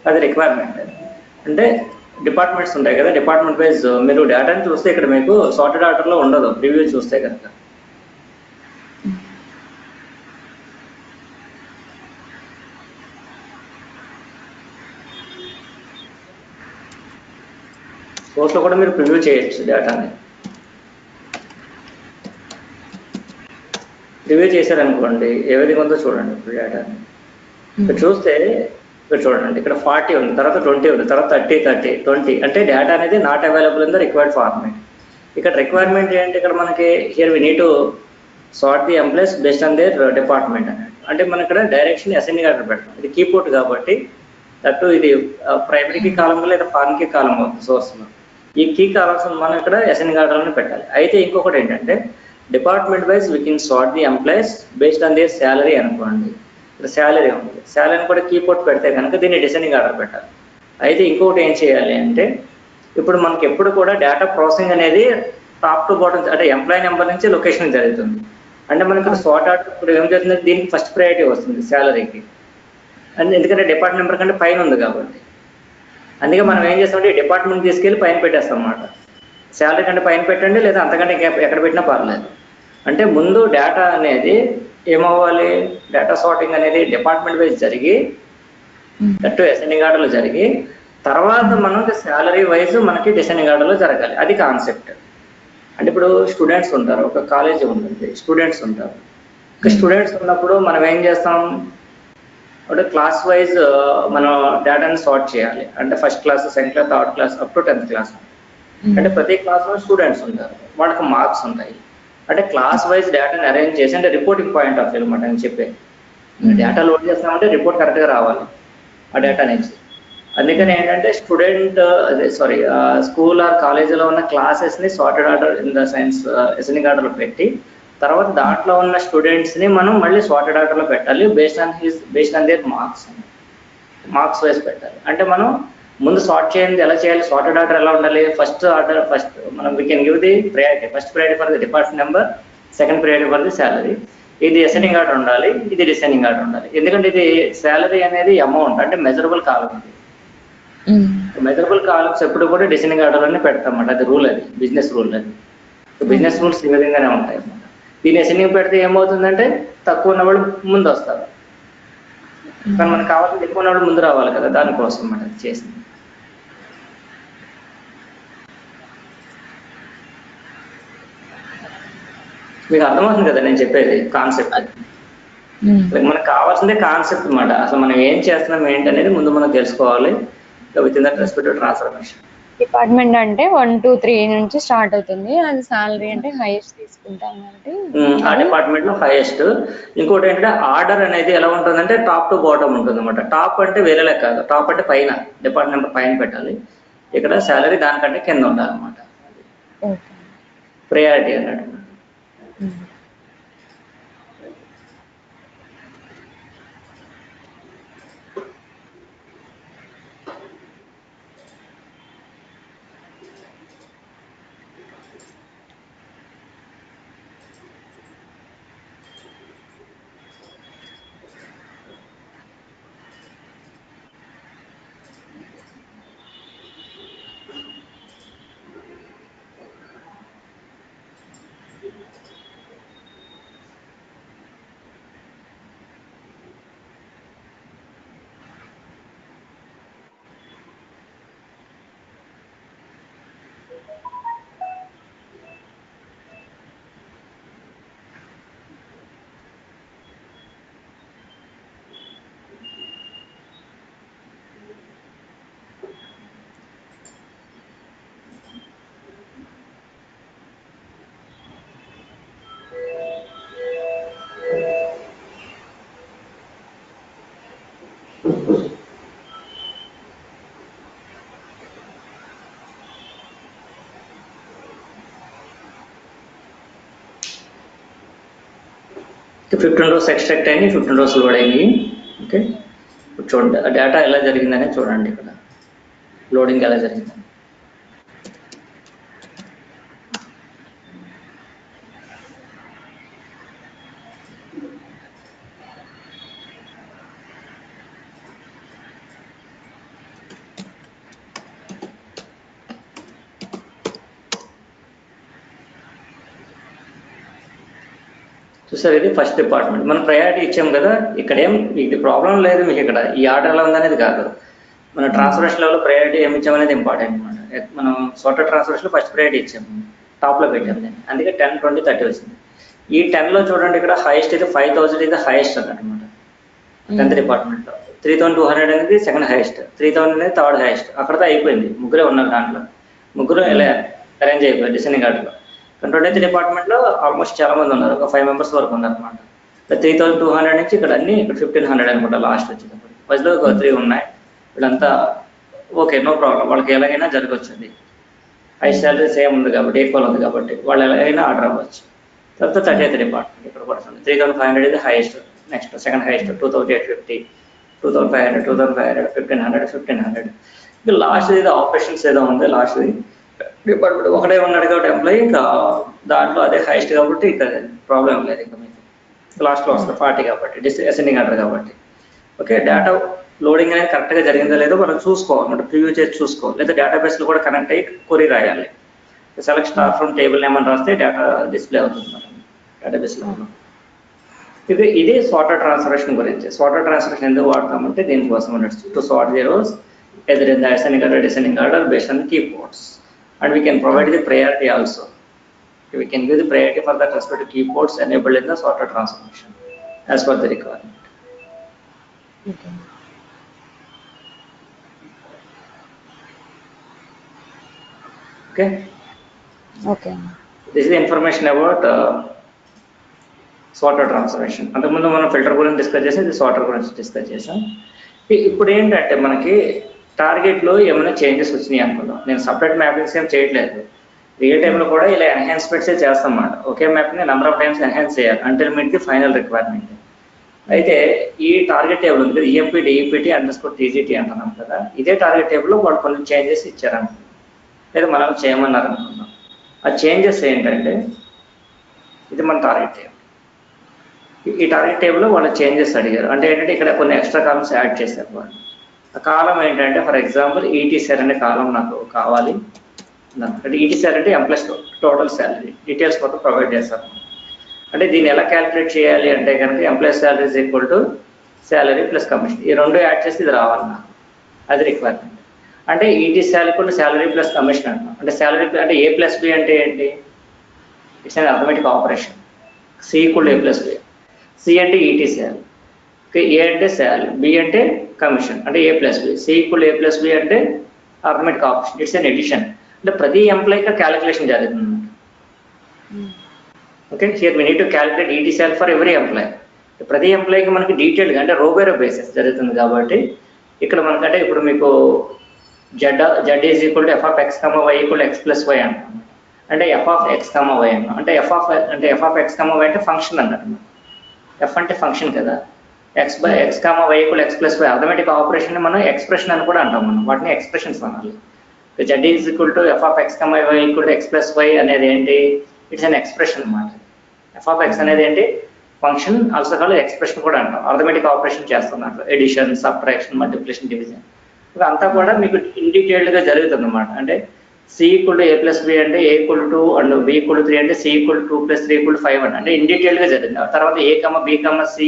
అది రిక్వైర్మెంట్. అంటే డిపార్ట్మెంట్స్ ఉంటాయి కదా, డిపార్ట్మెంట్ వైజ్ మీరు డేటాని చూస్తే ఇక్కడ మీకు సార్టెడ్ ఆర్డర్లో ఉండదు, ప్రివ్యూ చూస్తే కనుక. సోర్స్లో కూడా మీరు ప్రివ్యూ చేయొచ్చు డేటాని. రివ్యూ చేశారనుకోండి, ఏ విధంగా ఉందో చూడండి ఇప్పుడు డేటాని. ఇక్కడ చూస్తే ఇక్కడ చూడండి, ఇక్కడ 40 ఉంది, తర్వాత 20 ఉంది, తర్వాత 30 20, అంటే డేటా అనేది not available in the required format. ఇక్కడ రిక్వైర్మెంట్ ఏంటి, ఇక్కడ మనకి here we need to sort the employees based on their department అన్నట్టు. అంటే మనం ఇక్కడ డైరెక్షన్ అసెండింగ్ ఆర్డర్ పెడతాం. ఇది కీపోర్ట్ కాబట్టి దట్టు ఇది ప్రైమరీకి కాలం లేదా ఫారెన్కి కాలం అవుతుంది సోర్స్లో. ఈ కీ కాలమ్స్ మనం ఇక్కడ అసెండింగ్ ఆర్డర్లో పెట్టాలి. అయితే ఇంకొకటి ఏంటంటే, department wise we can sort the employees based on there salary అనుకోండి. ఇక్కడ శాలరీ ఉంది, శాలరీని కూడా కీపోర్ట్ పెడితే కనుక దీన్ని డిసెండింగ్ ఆర్డర్ పెట్టాలి. అయితే ఇంకొకటి ఏం చేయాలి అంటే, ఇప్పుడు మనకి ఎప్పుడు కూడా డేటా ప్రాసెసింగ్ అనేది టాప్ టు బాటమ్, అంటే ఎంప్లాయీ నెంబర్ నుంచి లొకేషన్ జరుగుతుంది. అంటే మనకి ఇక్కడ సార్ట్ ఆర్డర్ ఇప్పుడు ఏం జరుగుతుంది, దీనికి ఫస్ట్ ప్రయారిటీ వస్తుంది శాలరీకి, అంటే ఎందుకంటే డిపార్ట్మెంట్ నెంబర్ కంటే పైన ఉంది కాబట్టి. అందుకే మనం ఏం చేస్తామంటే ఈ డిపార్ట్మెంట్ తీసుకెళ్ళి పైన పెట్టేస్తాం అన్నమాట. శాలరీ కంటే పైన పెట్టండి, లేదా అంతకంటే ఎక్కడ పెట్టినా పర్లేదు. అంటే ముందు డేటా అనేది ఏమవ్వాలి, డేటా సార్టింగ్ అనేది డిపార్ట్మెంట్ వైజ్ జరిగి దట్టు అసెండింగ్ ఆర్డర్లో జరిగి, తర్వాత మనం శాలరీ వైజ్ మనకి డిసెండింగ్ ఆర్డర్లో జరగాలి. అది కాన్సెప్ట్. అంటే ఇప్పుడు స్టూడెంట్స్ ఉంటారు, ఒక కాలేజీ ఉంటుంది, స్టూడెంట్స్ ఉంటారు. స్టూడెంట్స్ ఉన్నప్పుడు మనం ఏం చేస్తాం అంటే క్లాస్ వైజ్ మనం డేటాని సార్ట్ చేయాలి. అంటే first class, second class, third class, up to 10th class. అంటే ప్రతి క్లాస్లో స్టూడెంట్స్ ఉంటారు, వాళ్ళకి మార్క్స్ ఉంటాయి. అంటే క్లాస్ వైజ్ డేటాని అరేంజ్ చేసి, అంటే రిపోర్టింగ్ పాయింట్ ఆఫ్ వ్యూ అనమాట అని చెప్పే. డేటా లోడ్ చేస్తామంటే రిపోర్ట్ కరెక్ట్గా రావాలి ఆ డేటా నుంచి. అందుకని ఏంటంటే స్టూడెంట్ స్కూల్ ఆర్ కాలేజీలో ఉన్న క్లాసెస్ని sorted order in the sense ascending ఆర్డర్లో పెట్టి, తర్వాత దాంట్లో ఉన్న స్టూడెంట్స్ని మనం మళ్ళీ సార్టెడ్ ఆర్డర్లో పెట్టాలి based on there marks wise పెట్టాలి. అంటే మనం ముందు సార్ట్ చేయండి ఎలా చేయాలి, సార్టెడ్ ఆర్డర్ ఎలా ఉండాలి, ఫస్ట్ మనం we can give the priority, first priority for the department number, second priority for the salary. ఇది అసెండింగ్ ఆర్డర్ ఉండాలి, ఇది డిసెండింగ్ ఆర్డర్ ఉండాలి. ఎందుకంటే ఇది శాలరీ అనేది అమౌంట్, అంటే మెజరబుల్ కాలం. మెజరబుల్ కాలమ్స్ ఎప్పుడు కూడా డిసెండింగ్ ఆర్డర్లోనే పెడతామన్నమాట. అది రూల్, అది బిజినెస్ రూల్. అది బిజినెస్ రూల్స్ ఈ విధంగానే ఉంటాయి అన్నమాట. దీన్ని అసెండింగ్ పెడితే ఏమవుతుందంటే తక్కువ ఉన్నవాళ్ళు ముందు వస్తారు, కానీ మనకు కావాల్సింది ఎక్కువ ఉన్నవాళ్ళు ముందు రావాలి కదా, దానికోసం అన్నమాట చేసింది. మీకు అర్థమవుతుంది కదా నేను చెప్పేది కాన్సెప్ట్. మనకు కావాల్సిందే కాన్సెప్ట్ అన్నమాట. అసలు మనం ఏం చేస్తున్నాం ఏంటి అనేది ముందు మనం తెలుసుకోవాలి with in that respective transformation. Department అంటే 1 2 3 నుంచి స్టార్ట్ అవుతుంది, అది సాలరీ అంటే హైయెస్ట్ తీసుకుంటాం కాబట్టి ఆ డిపార్ట్మెంట్ లో హైయెస్ట్. ఇంకోటి ఏంటంటే ఆర్డర్ అనేది ఎలా ఉంటుందంటే టాప్ టు బాటమ్ ఉంటుంది అనమాట. టాప్ అంటే వేరేలా కాదు, టాప్ అంటే పైన డిపార్ట్మెంట్ నెంబర్ పైన పెట్టాలి, ఇక్కడ శాలరీ దానికంటే కింద ఉండాలన్నమాట. ప్రయారిటీ అన్నట్టు. 15 rows ఎక్స్ట్రాక్ట్ అయ్యి 15 rows లోడ్ అయ్యి. ఓకే, చూడండి డేటా ఎలా జరిగిందనే చూడండి, ఇక్కడ లోడింగ్ ఎలా జరిగిందని. చూసారు, ఇది ఫస్ట్ డిపార్ట్మెంట్. మనం ప్రయారిటీ ఇచ్చాం కదా, ఇక్కడ ఏం ఇది ప్రాబ్లం లేదు మీకు. ఇక్కడ ఈ ఆర్డర్ ఎలా ఉందనేది కాదు, మన ట్రాన్స్ఫర్మేషన్ లెవెల్ ప్రయారిటీ ఏమి ఇచ్చామనేది ఇంపార్టెంట్ అనమాట. మనం సార్టర్ ట్రాన్స్ఫర్మేషన్ ఫస్ట్ ప్రయారిటీ ఇచ్చాము, టాప్లో పెట్టాము దాన్ని, అందుకే 10, 20, 30 వచ్చింది. ఈ 10లో చూడండి, ఇక్కడ హైయెస్ట్ అయితే 5000 ఇది హైయెస్ట్ అన్నమాట 10th డిపార్ట్మెంట్లో. 3200 అనేది సెకండ్ హైయెస్ట్, 3000 అనేది థర్డ్ హైయెస్ట్. అక్కడతో అయిపోయింది, ముగ్గురే ఉన్నారు దాంట్లో, ముగ్గురు ఎలా అరేంజ్ అయిపోయారు డిసెండింగ్ ఆర్డర్లో. 20th డిపార్ట్మెంట్లో ఆల్మోస్ట్ చాలా మంది ఉన్నారు, ఒక 5 members వరకు ఉన్నారు అనమాట. 3200 నుంచి ఇక్కడ అన్ని ఇక్కడ 1500 అనుకుంటా లాస్ట్ వచ్చేటప్పుడు. మధ్యలో ఒక 3 ఉన్నాయి, వీళ్ళంతా ఓకే, నో ప్రాబ్లం, వాళ్ళకి ఎలాగైనా జరగవచ్చు. హై శాలరీ సేమ్ ఉంది కాబట్టి, ఈక్వల్ ఉంది కాబట్టి వాళ్ళు ఎలాగైనా ఆర్డర్ అవ్వచ్చు. తర్వాత 30th డిపార్ట్మెంట్ ఇక్కడ పడుతుంది. 3500 ఇది హైయెస్ట్, నెక్స్ట్ సెకండ్ హైయెస్ట్ 2850, 2500, 2500, 1500, 1500. ఇంకా లాస్ట్ ఇది ఆపరేషన్స్ ఏదో ఉంది, లాస్ట్ డిపార్ట్మెంట్ ఒకటే ఉన్నాడు కాబట్టి ఎంప్లాయీ, ఇంకా దాంట్లో అదే హైయెస్ట్ కాబట్టి ఇంకా ప్రాబ్లం లేదు. ఇంకా మీకు లాస్ట్లో వస్తుంది 40 కాబట్టి, అసెండింగ్ ఆర్డర్ కాబట్టి. ఓకే, డేటా లోడింగ్ అనేది కరెక్ట్గా జరిగిందో లేదో మనం చూసుకోవాలన్నమాట, ప్రివ్యూ చేసి చూసుకోవాలి. లేదా డేటాబేస్లో కూడా కనెక్ట్ అయ్యి క్వరీ రాయాలి. Select star from table name అని రాస్తే డేటా డిస్ప్లే అవుతుంది మనం డేటాబేస్లో. ఇది సార్టర్ ట్రాన్స్ఫర్మేషన్ గురించి. సార్టర్ ట్రాన్స్ఫర్మేషన్ ఎందుకు వాడతామంటే దీనికోసం అన్నట్టు, to sort the rows either in the ascending order, descending order based on keyboards, and we can provide the priority also. We can give the priority for the respective keyboards enabled in the sorter transformation as per the requirement. Okay. Okay. Okay. This is the information about sorter transformation. అంతకుముందు మనం filter గురించి discuss చేసాం, ఇది sorter గురించి discuss చేసాం. ఇప్పుడు ఏంటంటే మనకి టార్గెట్లో ఏమైనా చేంజెస్ వచ్చినాయి అనుకుందాం. నేను సపరేట్ మ్యాపింగ్స్ ఏం చేయట్లేదు, రియల్ టైంలో కూడా ఇలా ఎన్హాన్స్మెంట్సే చేస్తాం అన్నమాట. ఒకే మ్యాప్ని నెంబర్ ఆఫ్ టైమ్స్ ఎన్హాన్స్ చేయాలి until meet the final requirement. అయితే ఈ టార్గెట్ టేబుల్ ఉంది కదా, ఈఎంపీ డిఈపిటి _TGT అంటున్నాం కదా, ఇదే టార్గెట్ టేబుల్లో వాళ్ళు కొన్ని చేంజెస్ ఇచ్చారనుకుందాం, లేదా మనం చేయమన్నారు అనుకుందాం. ఆ చేంజెస్ ఏంటంటే, ఇది మన టార్గెట్ టేబుల్. ఈ టార్గెట్ టేబుల్లో వాళ్ళు చేంజెస్ అడిగారు. అంటే ఏంటంటే ఇక్కడ కొన్ని ఎక్స్ట్రా కాలమ్స్ యాడ్ చేశారు వాళ్ళు. ఆ కాలం ఏంటంటే, ఫర్ ఎగ్జాంపుల్ ఈటీసీఆర్ అనే కాలం నాకు కావాలి. అంటే ఈటీసీఆర్ అంటే ఎంప్లాయీస్ టోటల్ శాలరీ డీటెయిల్స్ మొత్తం ప్రొవైడ్ చేస్తారు. అంటే దీన్ని ఎలా క్యాలిక్యులేట్ చేయాలి అంటే కనుక employees salary is equal to salary plus commission, ఈ రెండు యాడ్ చేసి ఇది రావాలి నాకు, అది రిక్వైర్మెంట్. అంటే ETCR equal to salary plus commission అంటాం. అంటే శాలరీ అంటే A+B అంటే ఏంటి, it's an arithmetic operation. C equal to A+B. C అంటే ఈటీసీఆర్, ఏ అంటే శాలరీ, బి అంటే కమిషన్, అంటే A+B. C equal to A+B అంటే arithmetic operation, it's an addition. అంటే ప్రతి ఎంప్లాయీకి క్యాలిక్యులేషన్ జరుగుతుంది. Okay, here we need to calculate ETCR for every employee. ప్రతి ఎంప్లాయీకి మనకి డీటెయిల్గా అంటే రో బై రో బేసిస్ జరుగుతుంది కాబట్టి ఇక్కడ మనకంటే ఇప్పుడు మీకు Z is equal to f(x, y) equal to x+y అంటాం. అంటే f(x, y) అన్నాం. అంటే f(x, y) అంటే ఫంక్షన్ అన్నట్టు. ఎఫ్ అంటే ఫంక్షన్ కదా, x, y equal x+y arithmetic operation మనం ఎక్స్ప్రెషన్ అని కూడా అంటాం. మనం వాటిని ఎక్స్ప్రెషన్స్ అనాలి. Z is equal to f(x, y) equal to x+y అనేది ఏంటి, ఇట్స్ అన్ ఎక్స్ప్రెషన్ అన్నమాట. f(x) అనేది ఏంటి, ఫంక్షన్, ఆల్సో కాల్డ్ ఎక్స్ప్రెషన్ కూడా అంటాం. అథమెటిక్ ఆపరేషన్ చేస్తున్నట్లు, ఎడిషన్, సబ్ట్రాక్షన్, మల్టిప్లికేషన్, డివిజన్, ఇదంతా కూడా మీకు ఇన్ డీటెయిల్డ్గా జరుగుతుంది అన్నమాట. అంటే C equal to A plus B అంటే A equal to 2 and B equal to 3 అంటే C equal to 2 plus 3 equal to 5 అంటే ఇన్ డీటెయిల్ గా జరిగింది. ఆ తర్వాత A, B, C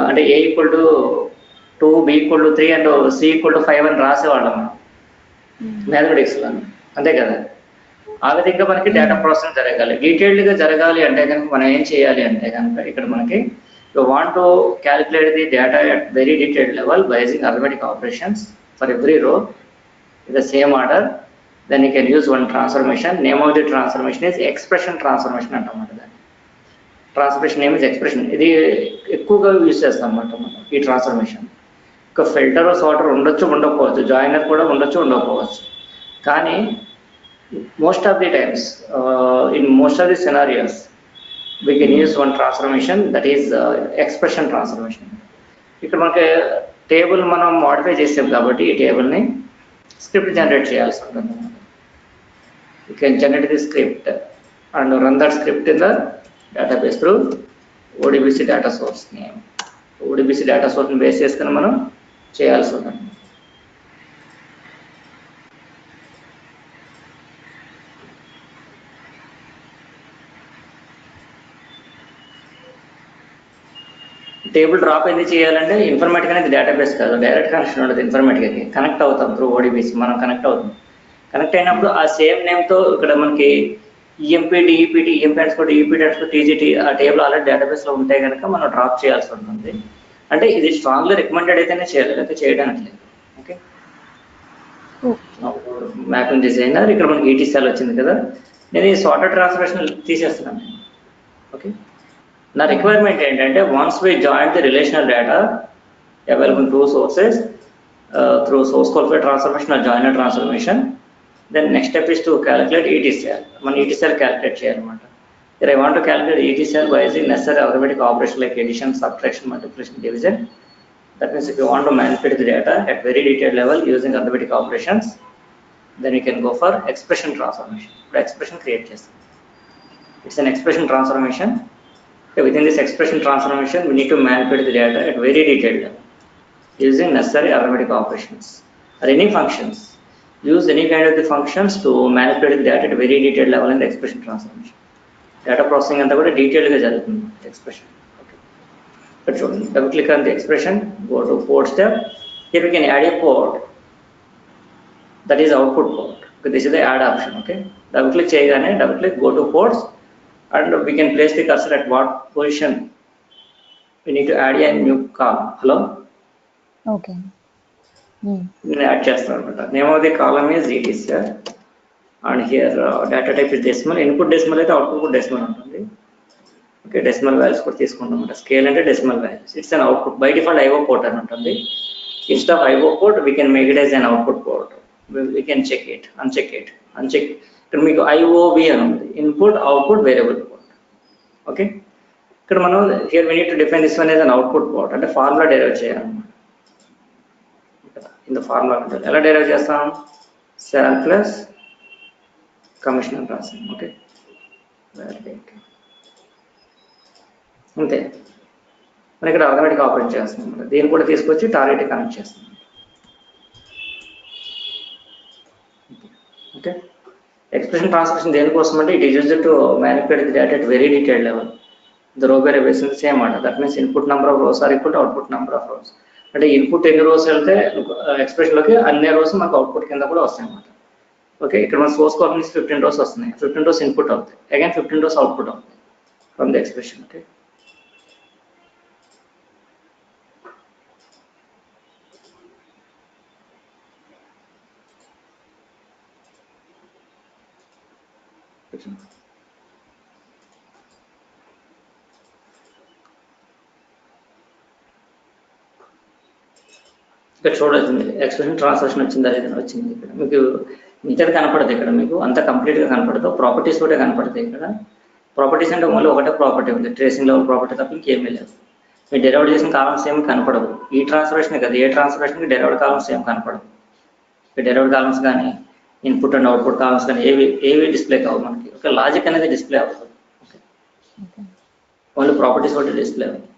అంటే A equal to 2, B equal to 3 and C equal to 5 అని రాసేవాళ్ళం మనం మ్యాథమెటిక్స్ లో, అంతే కదా. ఆ విధంగా మనకి డేటా ప్రాసెసింగ్ జరగాలి. డీటెయిల్డ్ గా జరగాలి అంటే కనుక మనం ఏం చేయాలి అంటే కనుక ఇక్కడ మనకి you want to calculate the data at very detailed level by using arithmetic operations for every రో in the same order. Then you can use one transformation. Name of the transformation is expression transformation అంటామాట. దాన్ని transformation name is expression. ఇది ఎక్కువగా use చేస్తాం అన్నమాట మనం ఈ transformation. ఒక filter sorter ఉండొచ్చు ఉండకపోవచ్చు, జాయినర్ కూడా ఉండొచ్చు ఉండకపోవచ్చు, కానీ most of the times in most of the scenarios we can use one transformation, that is expression transformation. ఇక్కడ మనకి టేబుల్ మనం మోడిఫై చేసాం కాబట్టి ఈ టేబుల్ని స్క్రిప్ట్ జనరేట్ చేయాల్సి ఉంటుంది. You can generate the script and run that script in the database through ODBC data source name. ODBC data సోర్స్ని base చేసుకుని మనం చేయాల్సి ఉంటుంది. టేబుల్ డ్రాప్ ఎందుకు చేయాలంటే ఇన్ఫర్మేటిక్ అనేది డేటాబేస్ కాదు, డైరెక్ట్ కనెక్షన్ ఉండదు. ఇన్ఫర్మేటిక్కి కనెక్ట్ అవుతాం త్రూ ఓడిబిసి, మనం కనెక్ట్ అవుతాం. కనెక్ట్ అయినప్పుడు ఆ సేమ్ నేమ్తో ఇక్కడ మనకి ఈఎంపీ, డిఈపీటీ, ఈఎంపీ అండ్స్కో, డిఈపీటీ అండ్స్కో, టీజీటీ ఆ టేబుల్ ఆల్రెడీ డేటాబేస్లో ఉంటే కనుక మనం డ్రాప్ చేయాల్సి ఉంటుంది. అంటే ఇది స్ట్రాంగ్లీ రికమెండెడ్ అయితేనే చేయాలి, అయితే చేయడానికి లేదు. ఓకే, మ్యాపింగ్ డిజైనర్ ఇక్కడ మనకి ఈటీసీఎల్ వచ్చింది కదా, నేను ఈ సార్టర్ ట్రాన్స్ఫర్మేషన్ తీసేస్తున్నాను. ఓకే, నా రిక్వైర్మెంట్ ఏంటంటే once we join the relational data available through sources through source qualified transformation or joiner transformation, then next step is to calculate ETCL. మన ETCL calculate చేయాలన్నమాట. Here I want to calculate ETCL by using necessary arithmetic operation like addition, subtraction, multiplication, division. That means if you want to manipulate the data at very detailed level using arithmetic operations, then you can go for expression transformation. ఇప్పుడు expression create చేస్తాం. It's an expression transformation. Okay, within this expression transformation, we need to manipulate the data at very detailed level using necessary arithmetic operations or any functions. Use any kind of the functions to manipulate the data at very detailed level in the expression transformation. Data processing anta kuda detailed ga jarugutundi expression. Okay, but double click on the expression, go to port step. Here we can add a port, that is output port. Okay, this is the add option. Okay, double click cheyagane, double click, go to ports, and we can place the cursor at what position we need to add a new column. Hello, okay, నేను add చేస్తాను అనమాట. Name of the column is ETCL and here data type is decimal. Input decimal అయితే output decimal ఉంటుంది. Okay, decimal values కూడా తీసుకుంటాం అనమాట. Scale అంటే decimal values. It's an output. By default IO port అని ఉంటుంది. Instead of IO port we can make it as an output port. We can check it, uncheck. ఇక్కడ మీకు IOV అని ఉంది, input output variable port. Okay, ఇక్కడ మనం here we need to define this one as an output port. అంటే formula derive చేయాలన్నమాట. in the formula ఎలా derive చేస్తాం? సెల్ ప్లస్ కమిషన్ రాస్తాం. ఓకే, అంతే. మనం ఇక్కడ ఆటోమేటిక్ ఆపరేట్ చేస్తాం. దీన్ని కూడా తీసుకొచ్చి టార్గెట్ కనెక్ట్ చేస్తాం. ఓకే, ఎక్స్ప్రెషన్ ట్రాన్స్ఫర్మేషన్ దేనికోసం అంటే it is used to manipulate the data at very detailed level. The row variables in the same order. That means input number of rows are equal to output number of rows. అంటే input ఎన్ని rows వెళ్తే ఎక్స్ప్రెషన్లోకి అన్ని rose మనకు output కింద కూడా వస్తాయి అన్నమాట. ఓకే, ఇక్కడ మన సోర్స్ కాలమ్ నుంచి 15 రోస్ వస్తున్నాయి. 15 రోస్ ఇన్పుట్ అవుతాయి, అగైన్ 15 రోస్ అవుట్పుట్ అవుతాయి ఫ్రమ్ ద ఎక్స్ప్రెషన్. ఓకే, ఇక్కడ చూడాల్సింది ఎక్స్ప్రెషన్ ట్రాన్స్ఫర్మేషన్ వచ్చిందా లేదని వచ్చింది. ఇక్కడ మీకు మిగతాది కనపడదు, ఇక్కడ మీకు అంత కంప్లీట్గా కనపడదు. ప్రాపర్టీస్ కూడా కనపడతాయి. ఇక్కడ ప్రాపర్టీస్ అంటే ఓన్లీ ఒకటే ప్రాపర్టీ ఉంది, ట్రేసింగ్ లెవెల్ ప్రాపర్టీ తప్ప ఇంకేమీ లేదు. మీరు డెరైవ్ చేసిన కాలమ్స్ ఏమి కనపడవు. ఈ ట్రాన్స్ఫర్మేషన్ కదా, ఏ ట్రాన్స్ఫర్మేషన్కి డెరైవ్డ్ కాలమ్స్ ఏమి కనపడవు. డెరైవ్డ్ కాలమ్స్ కానీ ఇన్పుట్ అండ్ అవుట్పుట్ కాలమ్స్ కానీ ఏవి డిస్ప్లే కావు మనకి. ఒక లాజిక్ అనేది డిస్ప్లే అవుతుంది. ఓన్లీ ప్రాపర్టీస్ ఒకటి డిస్ప్లే అవుతుంది.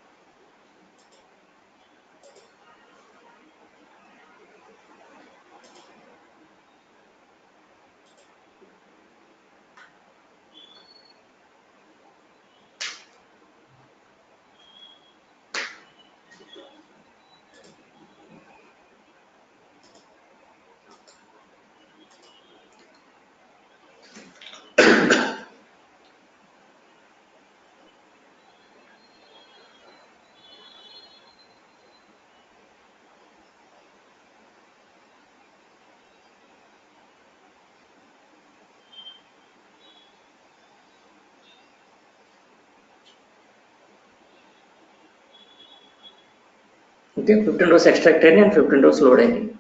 ఓకే 15 rows ఎక్స్ట్రాక్ట్ అయ్యి అండ్ 15 rows లోడ్ అయ్యింది.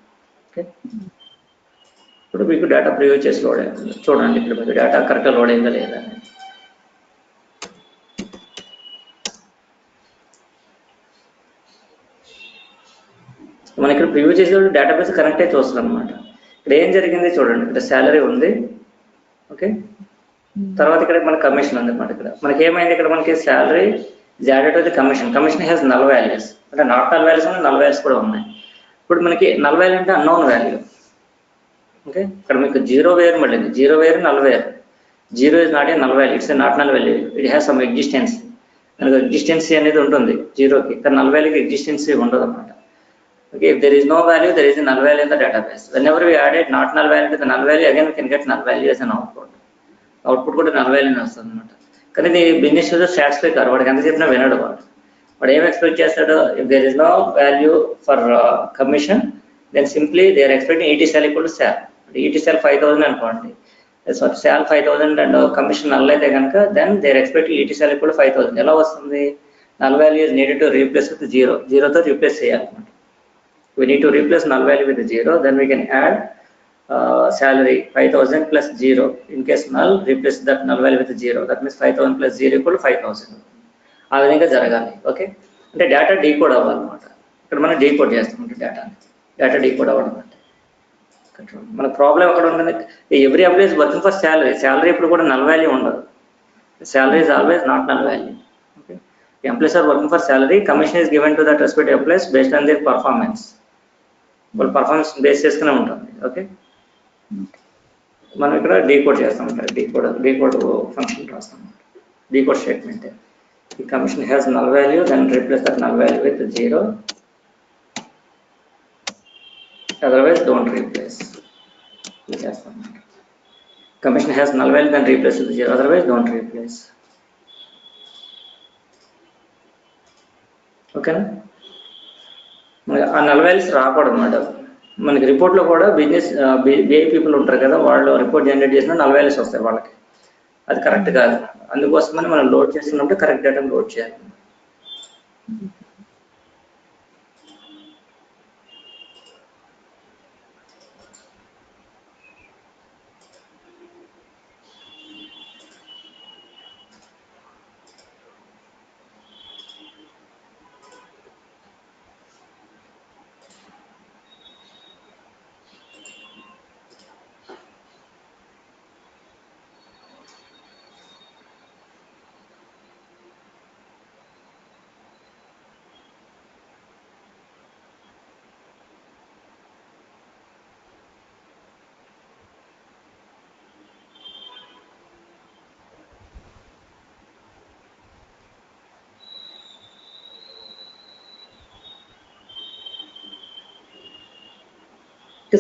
ఓకే ఇప్పుడు మీకు డేటా ప్రివ్యూ చేసి లోడ్ అయింది. చూడండి ఇప్పుడు మీకు డేటా కరెక్ట్గా లోడ్ అయిందా లేదా అని. మనం ఇక్కడ ప్రివ్యూ చేసేటప్పుడు డేటాబేస్ కనెక్ట్ అయితే వస్తుంది అనమాట. ఇక్కడ ఏం జరిగింది చూడండి, ఇక్కడ శాలరీ ఉంది. ఓకే తర్వాత ఇక్కడ మన కమిషన్ ఉంది అనమాట. ఇక్కడ మనకి ఏమైంది, ఇక్కడ మనకి శాలరీ జాడెడ్ the commission has null values, అంటే నాట్ నల్ వాల్యూస్ ఉన్నాయి, నల్ వాల్యూస్ కూడా ఉన్నాయి. ఇప్పుడు మనకి నల్ వాల్యూ అంటే అన్నోన్ వాల్యూ. ఓకే ఇక్కడ మీకు జీరో వేరు మళ్ళీ జీరో వేరు నల్ వేరు. Zero is not a null value, it's not null value, it has some existency. మనకు ఎగ్జిస్టెన్సీ అనేది ఉంటుంది జీరోకి, ఇక్కడ నల్ వాల్యూకి ఎగ్జిస్టెన్సీ ఉండదు అనమాట. Okay, if there is no value, there is a null value in the database. Whenever we added not null value to the null value, again we can get null value as an output. Output కూడా null value వస్తుంది అనమాట. కానీ ఇది business user satisfy కాదు, వాడికి ఎంత చెప్పినా వినడు. వాడు ఏం ఎక్స్పెక్ట్ చేస్తాడు, if there is no value for commission then simply they are expecting ET cell equal to sal. అంటే ఈటీ సెల్ 5000 అనుకోండి, శాల్ 5000 అండ్ కమిషన్ నల్ అయితే కనుక then they are expecting ET cell equal to 5000. ఎలా వస్తుంది, null value is needed to replace with 0. 0తో replace చేయాలన్నమాట. We need to replace null value with 0, then we can add salary 5000 plus 0. In case null, replace that null value with 0. That means 5000 plus 0 equal to 5000. ఆ విధంగా జరగాలి. Okay అంటే data decode అవ్వాలన్నమాట. ఇక్కడ మనం decode చేస్తాం data decode అవ్వడం అంటే. మన ప్రాబ్లం ఎక్కడ ఉంటుంది, every employee is working for salary ఇప్పుడు కూడా నల్ వాల్యూ ఉండదు. Salary is always not null value. Okay employees are working for salary, commission is given to that respective employees based on their performance. వాళ్ళు performance base చేసుకునే ఉంటుంది. Okay మనం ఇక్కడ decode చేస్తాం, decode function రాస్తాం. Decode statement, ఈ commission has null value, then replace that null value with 0, otherwise don't replace. చేస్తాం commission has null value, then replace with 0, otherwise don't replace. ఓకేనా, ఆ నల్ వాల్యూస్ రాకూడదు అన్నమాట. మనకి రిపోర్ట్లో కూడా బిజినెస్ బిఐ పీపుల్ ఉంటారు కదా, వాళ్ళు రిపోర్ట్ జనరేట్ చేసిన నల్ వాల్యూస్ వస్తాయి వాళ్ళకి, అది కరెక్ట్ కాదు. అందుకోసమని మనం లోడ్ చేస్తున్నప్పుడు కరెక్ట్ డేటాను లోడ్ చేయాలి.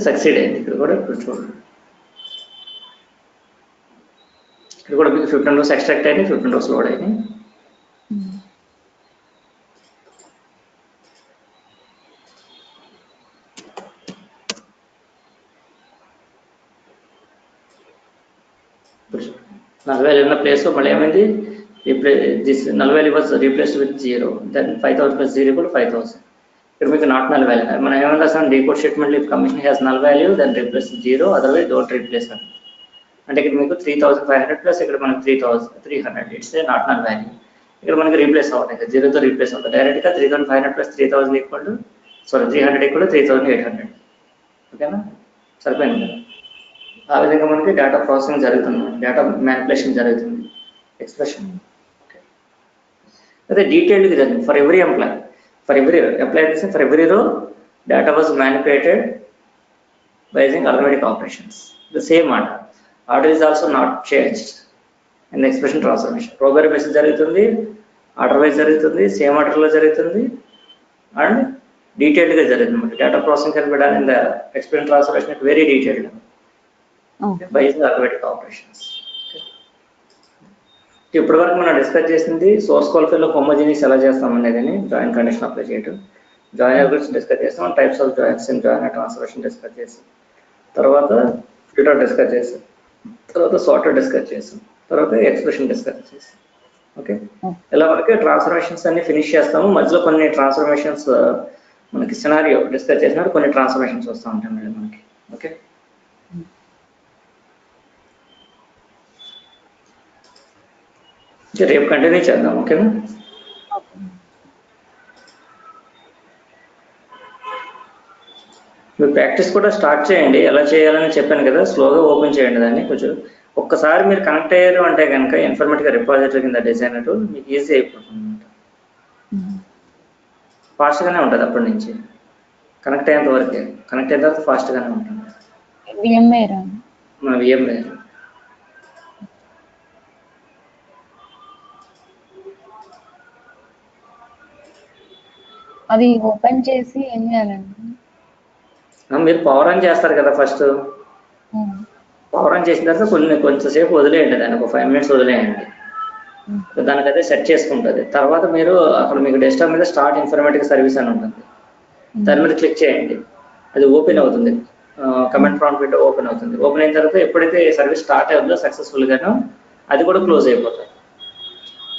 సక్సీడ్ అయింది. ఇక్కడ కూడా ఇప్పుడు చూడండి, ఇక్కడ కూడా మీకు 15 rows ఎక్స్ట్రాక్ట్ అయినాయి, 15 rows లోడ్ అయినాయి. null value ఉన్న ప్లేస్ మళ్ళీ ఏమైంది, this null value was replaced with 0, then 5000 plus 0 equal to 5000. ఇక్కడ మీకు నాట్ నల్ వాల్యూ, మనం ఏమైనా రాస్తాం decode statement, if commission has null value then replace 0, otherwise don't replace అని. అంటే ఇక్కడ మీకు 3500 ప్లస్ ఇక్కడ మనకి 3300, it's a not null value. ఇక్కడ మనకి రీప్లేస్ అవుతాయి, 0తో రీప్లేస్ అవుతాయి. డైరెక్ట్గా 3500 plus 3000 equal to 300 equal to 3800. ఓకేనా, సరిపోయింది కదా. ఆ విధంగా మనకి డేటా ప్రాసెసింగ్ జరుగుతుంది, డేటా మ్యానిపులేషన్ జరుగుతుంది, ఎక్స్ప్రెషన్. అదే డీటెయిల్డ్గా జరిగింది for every employee. For every row, data was manipulated by using arithmetic operations. The same order. Order is also not changed in the expression transformation. Row by row basis jarugutundi, order wise jarugutundi, same order lo jarugutundi, and detailed ga jarugutundi. Data processing can be done in the expression transformation very detailed. Okay. By using arithmetic operations. ఇప్పటి వరకు మనం discuss చేసింది source క్వాలిఫైర్లో homogeneous ఎలా చేస్తామనేది, join condition apply చేయడం, joiner గురించి discuss చేస్తాం, types of joins in joiner transformation discuss చేసాం, తర్వాత ఫిల్టర్ డిస్కస్ చేసాం, తర్వాత సార్టర్ డిస్కస్ చేసాం, తర్వాత ఎక్స్ప్రెషన్ డిస్కస్ చేసాం. ఓకే ఇలా వరకే ట్రాన్స్ఫర్మేషన్స్ అన్ని ఫినిష్ చేస్తాము. మధ్యలో కొన్ని ట్రాన్స్ఫర్మేషన్స్ మనకి సినారియో డిస్కస్ చేసినప్పుడు కొన్ని ట్రాన్స్ఫర్మేషన్స్ వస్తూ ఉంటాయి మేడం మనకి. ఓకే, రేపు కంటిన్యూ చేద్దాం. ఓకేనా, మీరు ప్రాక్టీస్ కూడా స్టార్ట్ చేయండి. ఎలా చేయాలని చెప్పాను కదా, స్లోగా ఓపెన్ చేయండి దాన్ని. కొంచెం ఒక్కసారి మీరు కనెక్ట్ అయ్యారు అంటే కనుక ఇన్ఫర్మేటిక్గా రిపాజిటరీ కింద డిజైన్ మీకు ఈజీ అయిపోతుంది అనమాట. ఫాస్ట్గానే ఉంటుంది అప్పటి నుంచి కనెక్ట్ అయ్యేంత వరకే. కనెక్ట్ అయిన తర్వాత ఫాస్ట్గానే ఉంటుంది. మన VMware అది ఓపెన్ చేసి ఏం చేయాలండి? మీరు పవర్ ఆన్ చేస్తారు కదా ఫస్ట్. పవర్ ఆన్ చేసిన తర్వాత కొంచెంసేపు వదిలేయండి దాన్ని, ఒక 5 minutes వదిలేయండి. దానికి అదే సెట్ చేసుకుంటుంది. తర్వాత మీరు అక్కడ మీకు డెస్క్టాప్ మీద స్టార్ట్ ఇన్ఫర్మేటిక్ సర్వీస్ అని ఉంటుంది, దాని మీద క్లిక్ చేయండి. అది ఓపెన్ అవుతుంది, కమెంట్ ప్రాంప్ట్ పెట్టి ఓపెన్ అవుతుంది. ఓపెన్ అయిన తర్వాత ఎప్పుడైతే సర్వీస్ స్టార్ట్ అవుతుందో సక్సెస్ఫుల్గాను అది కూడా క్లోజ్ అయిపోతుంది.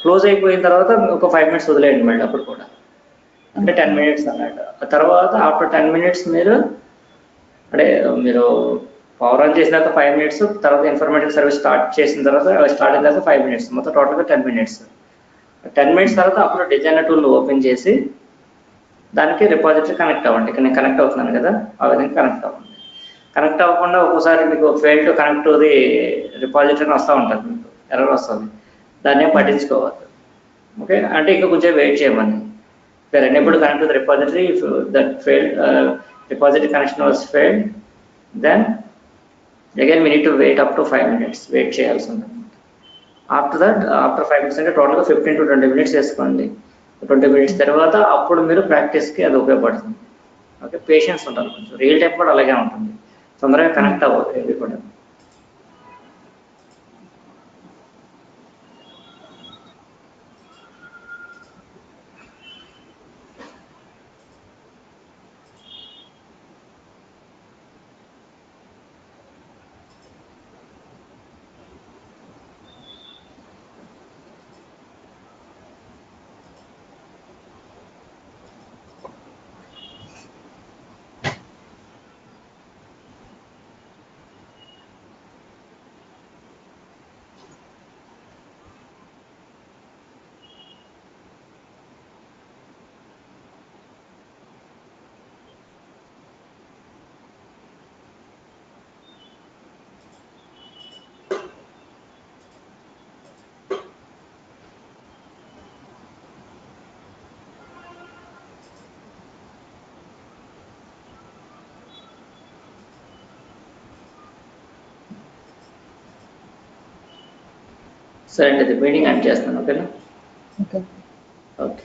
క్లోజ్ అయిపోయిన తర్వాత ఒక 5 minutes వదిలేయండి మళ్ళీ, అప్పుడు కూడా అంటే 10 minutes అన్నట్టు. తర్వాత ఆఫ్టర్ 10 minutes మీరు పవర్ ఆన్ చేసినాక 5 minutes, తర్వాత ఇన్ఫర్మేటివ్ సర్వీస్ స్టార్ట్ చేసిన తర్వాత స్టార్ట్ అయిన తర్వాత 5 minutes, మొత్తం టోటల్గా 10 minutes. 10 minutes తర్వాత అప్పుడు డిజైనర్ టూల్ ఓపెన్ చేసి దానికి రిపాజిటరీ కనెక్ట్ అవ్వండి. ఇక్కడ నేను కనెక్ట్ అవుతున్నాను కదా, ఆ విధంగా కనెక్ట్ అవ్వండి. కనెక్ట్ అవ్వకుండా ఒక్కోసారి మీకు fail to connect to the repository వస్తూ ఉంటుంది, మీకు ఎర్రర్ వస్తుంది. దాన్ని ఏం పట్టించుకోవద్దు. ఓకే, అంటే ఇంకా కొంచెం వెయిట్ చేయమని. Enable connect to the repository, if that failed repository connection was failed, then again we need to wait up to 5 minutes. Wait చేయాల్సి ఉంటుంది. ఆఫ్టర్ 5 minutes అంటే టోటల్గా 15 to 20 minutes వేసుకోండి. 20 minutes తర్వాత అప్పుడు మీరు ప్రాక్టీస్కి అది ఉపయోగపడుతుంది. ఓకే, పేషెన్స్ ఉండాలి కొంచెం. రియల్ టైం కూడా అలాగే ఉంటుంది, తొందరగా కనెక్ట్ అవ్వదు ఇది కూడా. సరే అండి, మీటింగ్ ఎండ్ చేస్తాను. ఓకేనా? ఓకే. ఓకే.